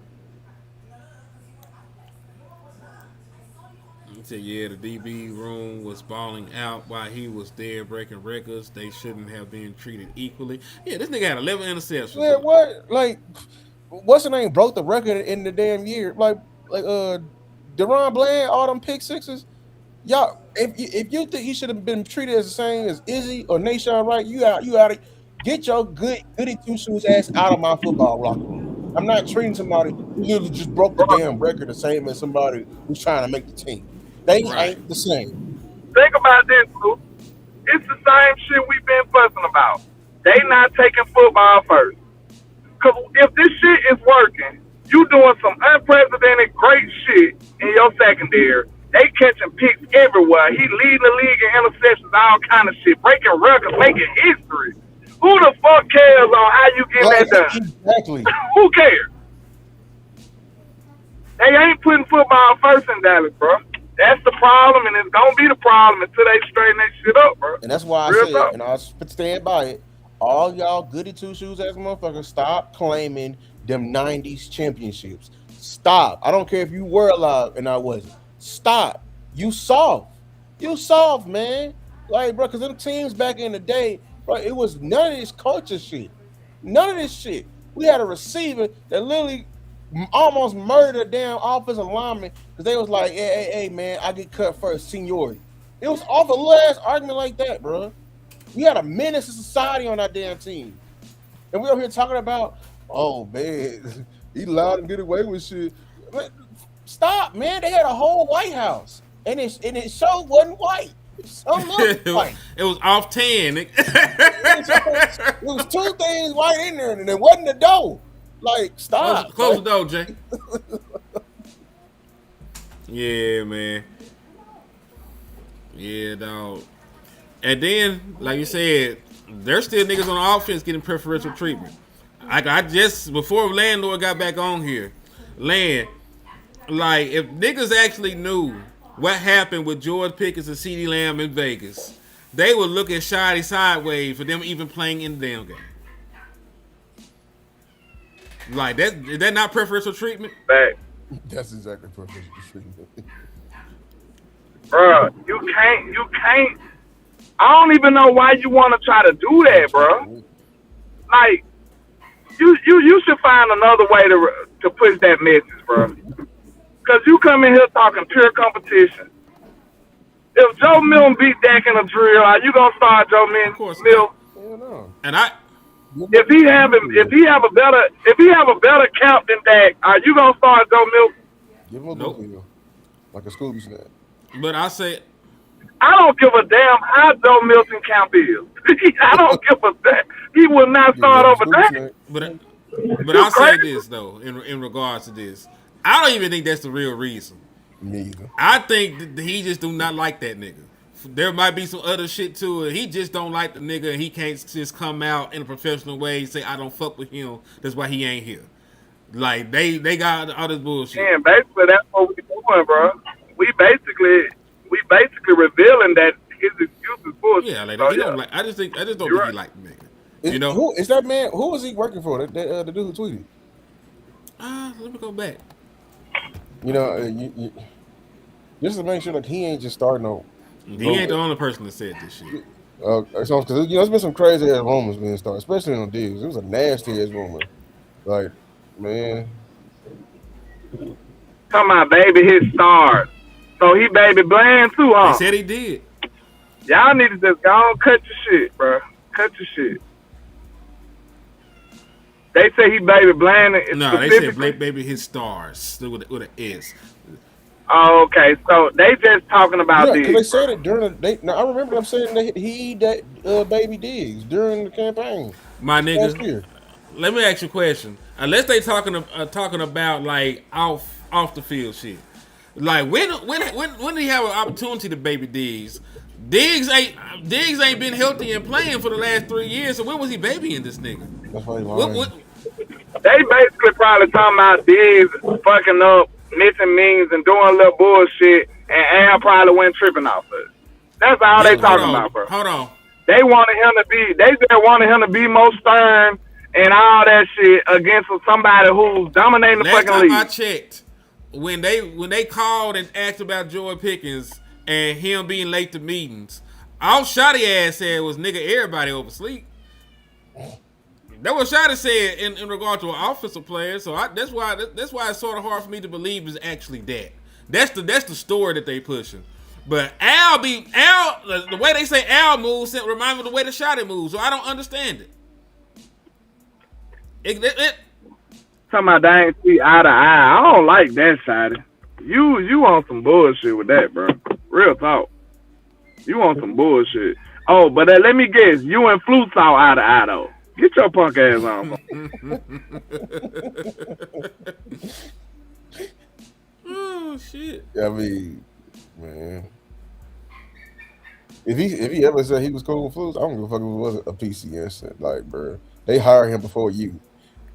He said, yeah, the DB room was balling out while he was there breaking records. They shouldn't have been treated equally. Yeah, this nigga had 11 interceptions. Yeah, what? Like, what's the name? Broke the record in the damn year. Like Deron Bland, all them pick sixes. Y'all, if you think he should have been treated as the same as Izzy or Nashawn Wright, you out of get your goody two shoes ass out of my football locker room. I'm not treating somebody who literally just broke the damn record the same as somebody who's trying to make the team. They ain't the same. Think about this, Lou. It's the same shit we've been fussing about. They not taking football first. Because if this shit is working, you doing some unprecedented great shit in your secondary. They catching picks everywhere. He leading the league in interceptions, all kind of shit, breaking records, making history. Who the fuck cares on how you get that done? Exactly. Who cares? They ain't putting football first in Dallas, bro. That's the problem, and it's gonna be the problem until they straighten that shit up, bro. And that's why I said, and I'll stand by it. All y'all goody two shoes ass motherfuckers, stop claiming them 90s championships. Stop. I don't care if you were alive and I wasn't. Stop. You soft. You soft, man. Like, bro, because them teams back in the day, bro, it was none of this culture shit. None of this shit. We had a receiver that literally almost murdered a damn offensive lineman because they was like, hey, man, I get cut first, seniority. It was off a little ass argument like that, bro. We had a menace to society on our damn team. And we over here talking about, oh, man, he allowed him to get away with shit. Stop, man. They had a whole White House. And it sure wasn't white. It was off 10. It was two things white in there, and it wasn't the dough. Like, stop. Close the door, Jay. Yeah, man. Yeah, dog. And then, like you said, there's still niggas on offense getting preferential treatment. I just, before Landlord got back on here, like, if niggas actually knew what happened with George Pickens and CeeDee Lamb in Vegas, they would look at Shotty sideways for them even playing in the damn game. Like, is that not preferential treatment? That's exactly preferential treatment. Bro, you can't. I don't even know why you want to try to do that, bro. Like, you should find another way to push that message, bro. Because you come in here talking pure competition. If Joe Milton beat Dak in a drill, are you gonna start Joe Milton? Of course not. And if he have a better camp than Dak, are you gonna start Joe Milton? Give him a book, like a Scooby snack. But I say, I don't give a damn how Joe Milton camp is. I don't give a damn. He will not start over that. But I'll say this though, in regards to this, I don't even think that's the real reason. Me either. I think that he just do not like that nigga. There might be some other shit to it. He just don't like the nigga, and he can't just come out in a professional way and say I don't fuck with him. That's why he ain't here. Like they got all this bullshit. Yeah, basically that's what we doing, bro. We basically revealing that his excuse is bullshit. Yeah, like So, he don't like. I just don't think he like the nigga. You know, who is that man? Who was he working for? The dude who tweeted. Let me go back. You know, you, just to make sure that he ain't just starting on. He ain't the only person that said this shit. So, because there's been some crazy ass rumors being started, especially on Diggs. It was a nasty ass rumor. Like, man. Talking about baby hit stars. So he baby bland too, huh? They said he did. Y'all need to just go on cut your shit, bro. Cut your shit. They say he baby bland. No, they said baby his stars with an S. Oh, okay. So they just talking about because this. they said it during the. I remember them saying that baby Diggs during the campaign. My nigga, let me ask you a question. Unless they talking about like off the field shit. Like when did he have an opportunity to baby Diggs? Diggs ain't been healthy and playing for the last 3 years. So when was he babying this nigga? That's why he lying. They basically probably talking about Diggs fucking up, missing means, and doing a little bullshit, and Al probably went tripping off of it. That's all they talking about, bro. Hold on. They just wanted him to be more stern and all that shit against somebody who's dominating the fucking league. Last time I checked, when they called and asked about Joy Pickens and him being late to meetings, all Shotty ass said was nigga everybody oversleep. That was Shotty said in regard to an offensive player. So that's why it's sort of hard for me to believe is actually that. That's the story that they pushing. But Al, the way they say Al moves remind me of the way the Shotty moves. So I don't understand it. Talking about they ain't see eye to eye. I don't like that, Shotty. You on some bullshit with that, bro. Real talk. You on some bullshit. Oh, but let me guess. You and Flute saw eye to eye, though. Get your punk ass on. Oh, shit. I mean, man. If he ever said he was cool with Flute, I don't give a fuck if it was a PCS. Like, bro, they hired him before you.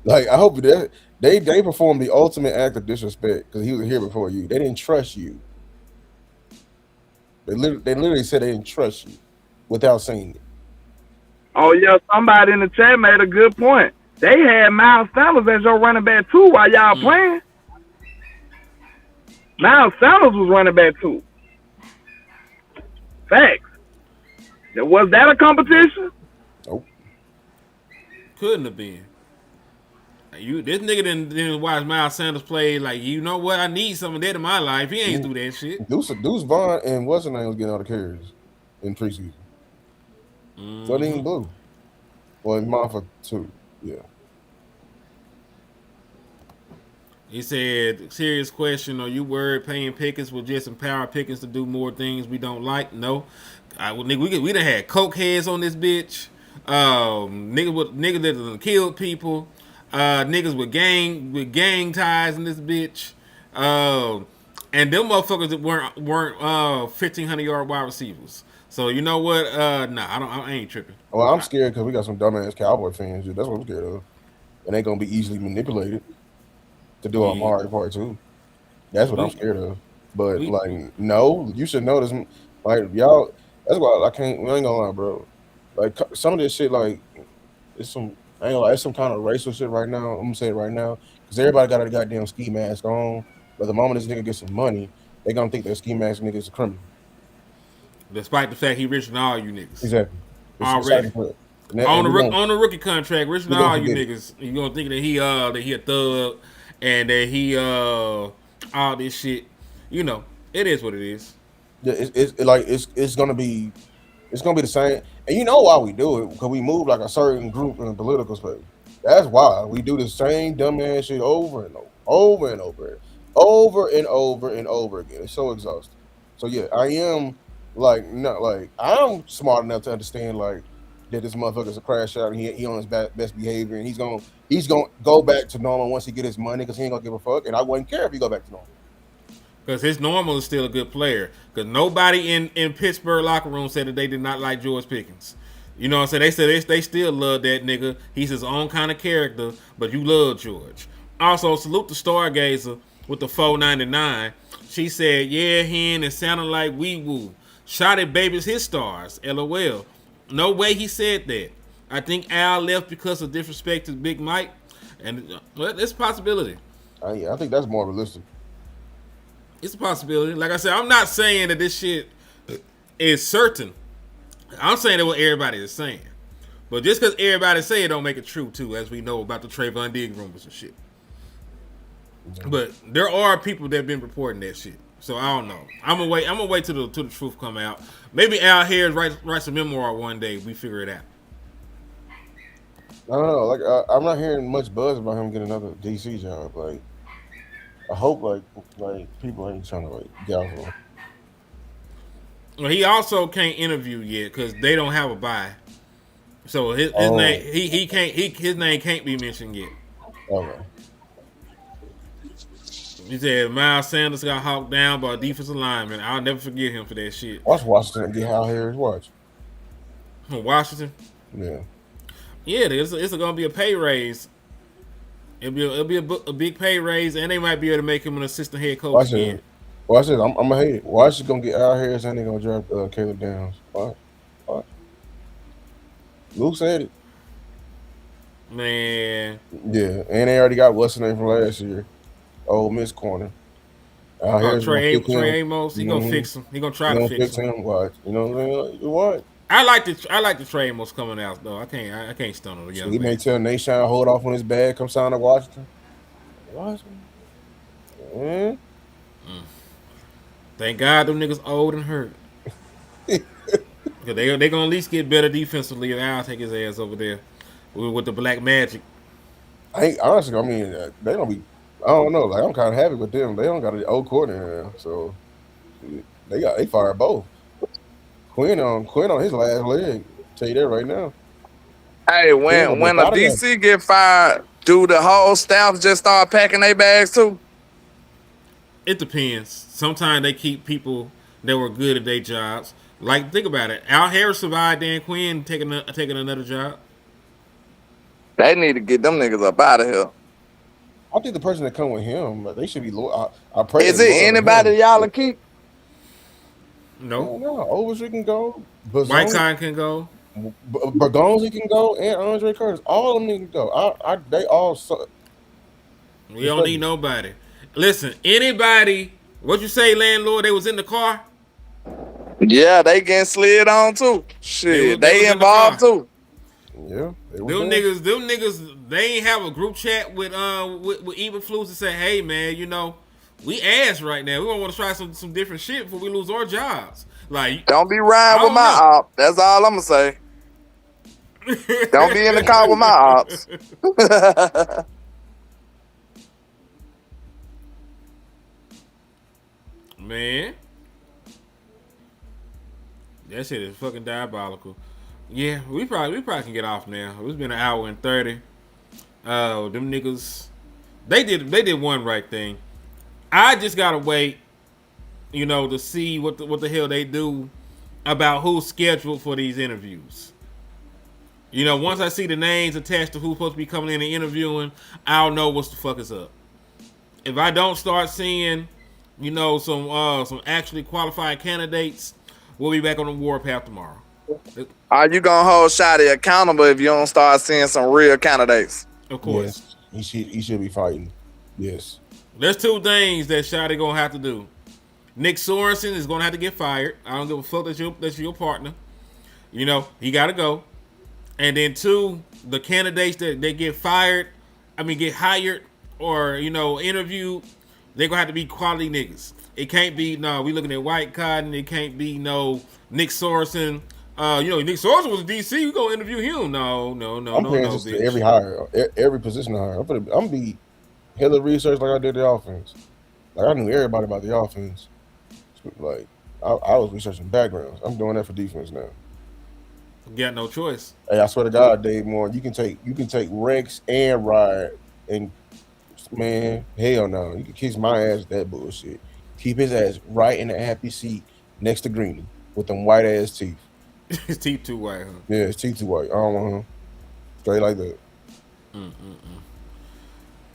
Like, I hope that they performed the ultimate act of disrespect because he was here before you. They didn't trust you. They literally said they didn't trust you without saying it. Oh, yeah, somebody in the chat made a good point. They had Miles Sanders as your running back, too, while y'all playing. Miles Sanders was running back, too. Facts. Was that a competition? Nope. Couldn't have been. This nigga didn't watch Miles Sanders play. Like, you know what? I need some of that in my life. He ain't do that shit. Deuce Vaughn and what's his name was getting all the carries in preseason. So they ain't blue. Well, in Marfa too. Yeah. He said, serious question, are you worried paying Pickens will just empower Pickens to do more things we don't like? No. We done had coke heads on this bitch. Niggas that done killed people. Niggas with gang ties in this bitch. And them motherfuckers that weren't 1,500-yard wide receivers. So you know what? I ain't tripping. Well, I'm scared because we got some dumbass Cowboy fans. That's what I'm scared of. And they gonna be easily manipulated to do a hard part too. That's what I'm scared of. But no, you should know this. Like y'all, that's why I ain't gonna lie, bro. Like some of this shit, like it's some kind of racial shit right now. I'm gonna say it right now because everybody got a goddamn ski mask on. But the moment this nigga gets some money, they gonna think that ski mask nigga is a criminal. Despite the fact he richer than all you niggas. Exactly. Already. On the rookie contract, richer than all you niggas. You gonna think that he a thug and that he all this shit. You know, it is what it is. Yeah, it's gonna be the same. And you know why we do it? Because we move like a certain group in the political space. That's why we do the same dumbass shit over and over and over and over again. It's so exhausting. So yeah, I am Like, no, like I'm smart enough to understand like that this motherfucker's a crash out and he on his best behavior and he's gonna go back to normal once he get his money because he ain't gonna give a fuck and I wouldn't care if he go back to normal. Because his normal is still a good player. Because nobody in Pittsburgh locker room said that they did not like George Pickens. You know what I'm saying? They said they still love that nigga. He's his own kind of character, but you love George. Also, salute the Stargazer with the 499. She said, yeah, hen, it sounded like wee woo. Shot at babies his stars. LOL. No way he said that. I think Al left because of disrespect to Big Mike. And well, it's a possibility. Yeah, I think that's more realistic. It's a possibility. Like I said, I'm not saying that this shit is certain. I'm saying that what everybody is saying. But just because everybody say it don't make it true, too, as we know about the Trayvon Diggs rumors and shit. But there are people that have been reporting that shit. So I don't know. I'm gonna wait till the truth come out. Maybe Al Harris writes a memoir one day. We figure it out. I don't know. Like I'm not hearing much buzz about him getting another DC job. Like I hope like people ain't trying to like get off of him. Well, he also can't interview yet because they don't have a bye. So his name his name can't be mentioned yet. Okay. He said Miles Sanders got hawked down by a defensive lineman. I'll never forget him for that shit. Watch Washington get Al Harris. Watch. Washington. Yeah. Yeah, it's gonna be a pay raise. It'll be a big pay raise, and they might be able to make him an assistant head coach again. Watch it. I'm gonna hate it. Washington's gonna get Al Harris and they're gonna draft Caleb Downs. Watch. Luke said it. Man. Yeah, and they already got what's the name from last year. Ole Miss corner. Trey Amos. He gonna fix him. He gonna try to fix him. Watch. You know what I'm saying? What? I like the Trey Amos coming out though. I can't stun him. So he may tell Nation to hold off on his bag. Come sign to Washington. Thank God them niggas old and hurt. Cause they gonna at least get better defensively, and I'll take his ass over there with the black magic. Honestly, I mean, they don't be. I don't know. Like I'm kind of happy with them. They don't got an old coordinator now, so they fired both. Quinn on his last leg. Tell you that right now. Hey, when a DC get fired, do the whole staff just start packing their bags too? It depends. Sometimes they keep people that were good at their jobs. Like, think about it. Al Harris survived Dan Quinn taking another job. They need to get them niggas up out of here. I think the person that come with him, they should be loyal. I pray. Is it anybody y'all will keep? No. Overstreet can go. Whiteside can go. Bergonzi can go, and Andre Curtis. All of them can go. They all suck. We don't need nobody. Listen, anybody. What you say, landlord? They was in the car. Yeah, they getting slid on too. Shit, they involved too. Yeah, them niggas, they ain't have a group chat with Eberflus and say, hey man, you know, we ass right now. We don't want to try some different shit before we lose our jobs. Like, don't be riding with my op. That's all I'm gonna say. Don't be in the car with my ops. Man, that shit is fucking diabolical. Yeah, we probably can get off now. It's been an hour and 30. Them niggas, they did one right thing. I just gotta wait, you know, to see what the hell they do about who's scheduled for these interviews. You know, once I see the names attached to who's supposed to be coming in and interviewing, I'll know what the fuck is up. If I don't start seeing, you know, some actually qualified candidates, we'll be back on the warpath tomorrow. Are you gonna hold Shotty accountable if you don't start seeing some real candidates? Of course. Yes, he should be fighting. Yes. There's two things that Shotty gonna have to do. Nick Sorensen is gonna have to get fired. I don't give a fuck that's your partner. You know, he gotta go. And then two, the candidates that they get hired or, you know, interviewed, they're gonna have to be quality niggas. It can't be we looking at White Cotton. It can't be Nick Sorensen. You know, Nick Sorensen was a DC. We gonna interview him. No. I'm paying attention to every hire, every position hire. I'm gonna be hella research like I did the offense. Like I knew everybody about the offense. Like I was researching backgrounds. I'm doing that for defense now. You got no choice. Hey, I swear to God, Dave Moore, you can take Rex and Ride, and man, hell no, you can kiss my ass with that bullshit. Keep his ass right in the happy seat next to Greeny with them white ass teeth. His teeth too white, huh? Yeah, his teeth too white. I don't want him straight like that.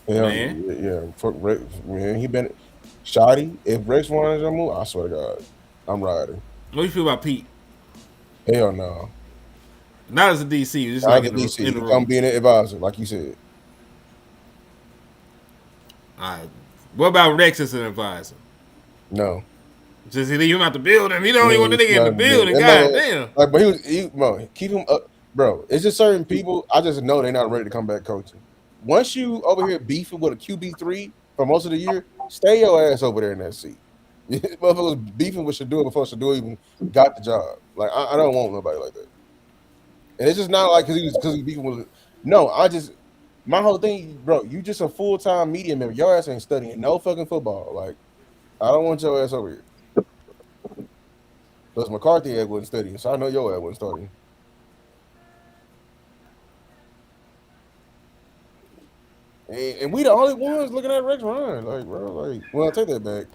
Yeah, Man. yeah. Fuck Rex, man. He been shoddy. If Rex runs a move, I swear to God, I'm riding. What do you feel about Pete? Hell no. Not as a DC, just Not like as a DC. in the He come room. being an advisor, like you said. All right. What about Rex as an advisor? No. Just leave him out the building. He don't even want the nigga in the building. That God nigga- damn. Like, but bro, keep him up, bro. It's just certain people. I just know they're not ready to come back coaching. Once you over here beefing with a QB3 for most of the year, stay your ass over there in that seat. Motherfuckers beefing with Shadua before Shadua even got the job. Like, I don't want nobody like that. And it's just not like because he's beefing with. No, my whole thing, bro. You just a full-time media member. Your ass ain't studying no fucking football. Like, I don't want your ass over here. Because McCarthy wasn't studying, so I know your ass wasn't studying. And we the only ones looking at Rex Ryan. Like, bro, like, well, I take that back.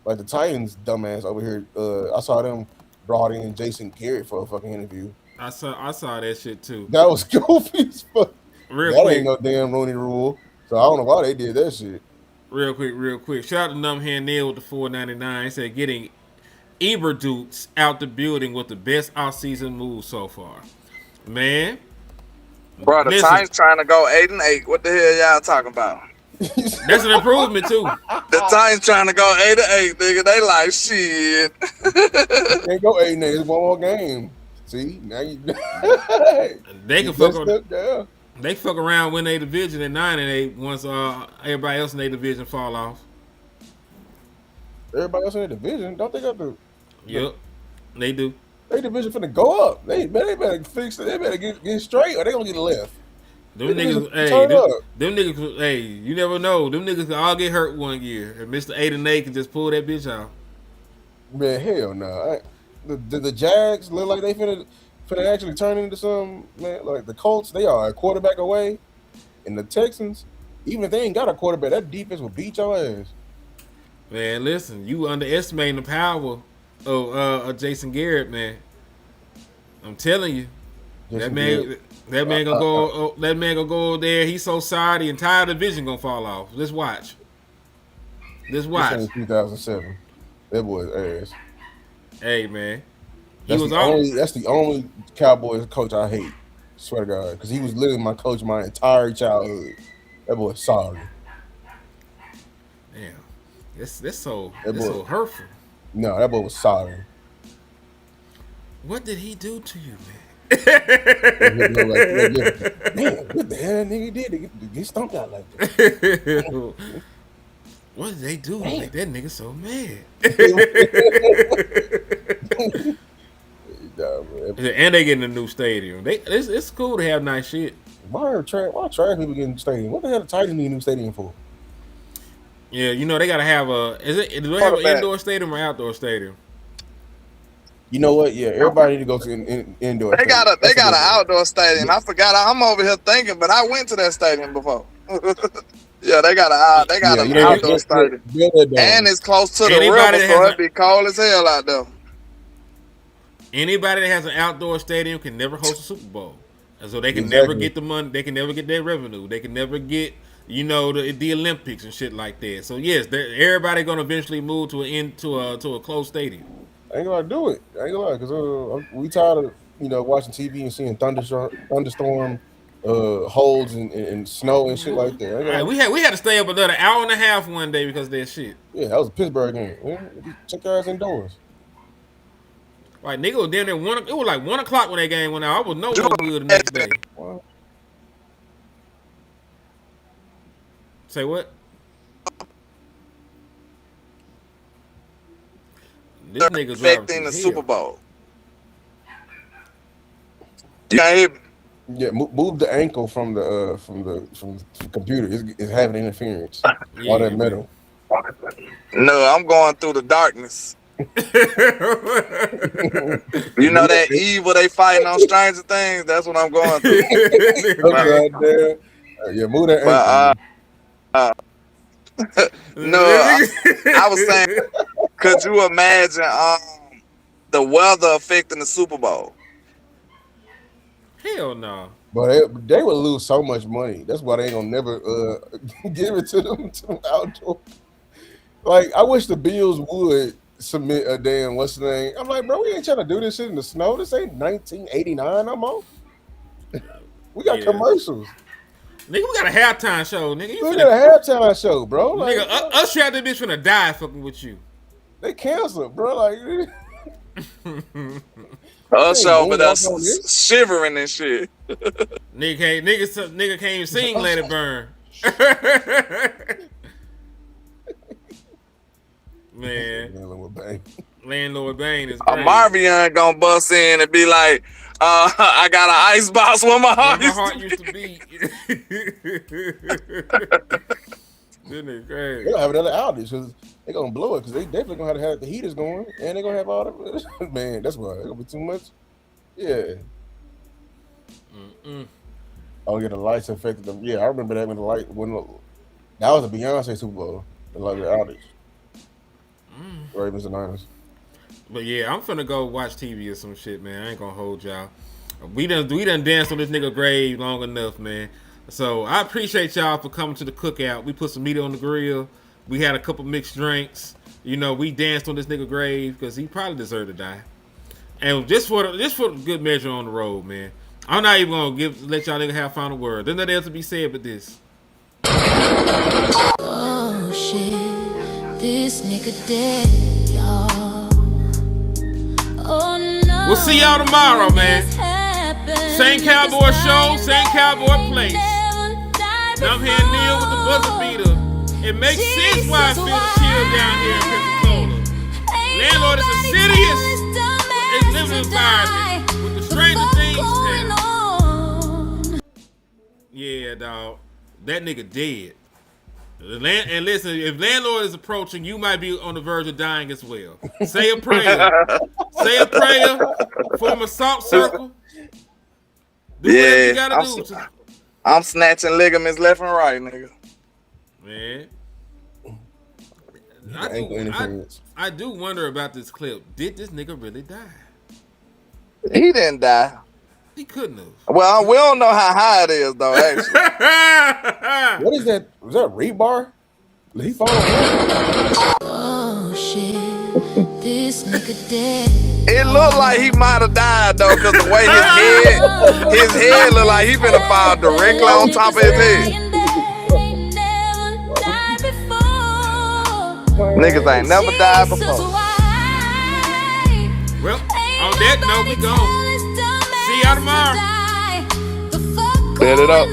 Like the Titans dumbass over here. I saw them brought in Jason Garrett for a fucking interview. I saw that shit too. That was goofy as fuck. Real That quick. ain't no damn Rooney Rule. So I don't know why they did that shit. Real quick. Shout out to Numbhand Neil with the $4.99. He said getting Eberflus out the building with the best offseason move so far. Man. Bro, the listen, Titans trying to go 8-8. What the hell y'all talking about? That's an improvement too. The Titans trying to go 8-8, nigga. They like shit. Can't go 8-8. It's one more game. See, now you. They can you fuck messed on. up, yeah. They fuck around, win their division at 9-8 once everybody else in their division fall off. Everybody else in the division, don't they got the? Yep, they do. They division finna go up. They better fix it. They better get straight, or they gonna get left. Them They niggas, division turn up. them niggas, hey, you never know. Them niggas can all get hurt one year, and Mr. 8-8 can just pull that bitch out. Man, hell no. The Jags look like they finna actually turn into some, man. Like the Colts, they are a quarterback away, and the Texans, even if they ain't got a quarterback, that defense will beat your ass. Man, listen, you underestimating the power of Jason Garrett, man. I'm telling you, that man gonna go. That man gonna go there. He's so sorry, the entire division gonna fall off. Let's watch. This ain't 2007. That boy's ass. Hey man, That's the only Cowboys coach I hate. Swear to God, because he was literally my coach my entire childhood. That boy's sorry. Damn, that's so That boy- so hurtful. No, that boy was sorry. What did he do to you, man? Man, what the hell that nigga did to get stumped out like that? What did they do? Like that nigga so mad. Nah, man. And they getting a new stadium. It's cool to have nice shit. Why trash people getting stadium? What the hell the Titans need a new stadium for? Yeah, you know they gotta have do they have an indoor stadium or outdoor stadium? You know what? Yeah, everybody need to go to an indoor. They got an outdoor stadium. I forgot. I'm over here thinking, but I went to that stadium before. Yeah, they got an outdoor stadium, and it's close to the river, so it'd be cold as hell out there. Anybody that has an outdoor stadium can never host a Super Bowl, and so they can never get the money. They can never get their revenue. They can never get the Olympics and shit like that. So yes, everybody gonna eventually move to a closed stadium. I ain't gonna do it. I ain't gonna lie, because we tired of watching TV and seeing thunderstorm holes and snow and shit like that. Right, we had to stay up another hour and a half one day because of that shit. Yeah, that was a Pittsburgh game. Yeah, check your ass indoors. Right, nigga was down there it was like 1 o'clock when that game went out. I was no good the next day. Wow. Say what? This nigga's affecting the Super Bowl. You can't hear me? Yeah, move the ankle from the computer. It's having interference. All that metal. No, I'm going through the darkness. You know that evil they fighting on Stranger Things? That's what I'm going through. Yeah, move that No, I was saying, could you imagine the weather affecting the Super Bowl? Hell no. But they would lose so much money. That's why they ain't gonna never give it to them outdoor. Like, I wish the Bills would submit a damn what's the name. I'm like, bro, we ain't trying to do this shit in the snow. This ain't 1989 no more. We got commercials. Nigga, we got a halftime show, nigga. We got a halftime show, bro. Like, nigga, us out that bitch finna die fucking with you. They canceled, bro. Like, us over there shivering and shit. Nigga can't even sing Let It Burn. Man. Landlord Bane is crazy. Marvion gonna bust in and be like, I got an ice box where my heart used to be. Isn't it crazy? They're gonna have another outage because they're gonna blow it because they definitely gonna have the heaters going and they're gonna have all the man. That's why it's gonna be too much. Yeah. Oh yeah, the lights affected them. Yeah, I remember that when the light that was a Beyonce Super Bowl. The outage. Ravens and Niners. But yeah, I'm finna go watch TV or some shit, man. I ain't gonna hold y'all. We done danced on this nigga grave long enough, man. So I appreciate y'all for coming to the cookout. We put some meat on the grill. We had a couple mixed drinks. You know, we danced on this nigga grave because he probably deserved to die. And just for good measure on the road, man. I'm not even gonna let y'all nigga have final word. There's nothing else to be said but this. Oh shit, this nigga dead, y'all. Oh no. We'll see y'all tomorrow, man. Same Cowboy show, same Cowboy place. And I'm here Neil with the buzzer beater. It makes sense why I feel chill down here in Pensacola. Landlord is insidious with his living environment with the Stranger Things town. Yeah, dog. That nigga dead. And listen, if Landlord is approaching, you might be on the verge of dying as well. Say a prayer. Say a prayer. Form a salt circle. Do whatever you gotta do. I'm snatching ligaments left and right, nigga. Man. I do wonder about this clip. Did this nigga really die? He didn't die. He couldn't have. Well, we don't know how high it is, though, actually. What is that? Was that rebar? He falling. Oh shit, this nigga dead. It looked like he might have died, though, because the way his head looked like he finna fall directly on top of his head. Niggas ain't never died before. Well, on that note, we gone. See y'all tomorrow. Set it up.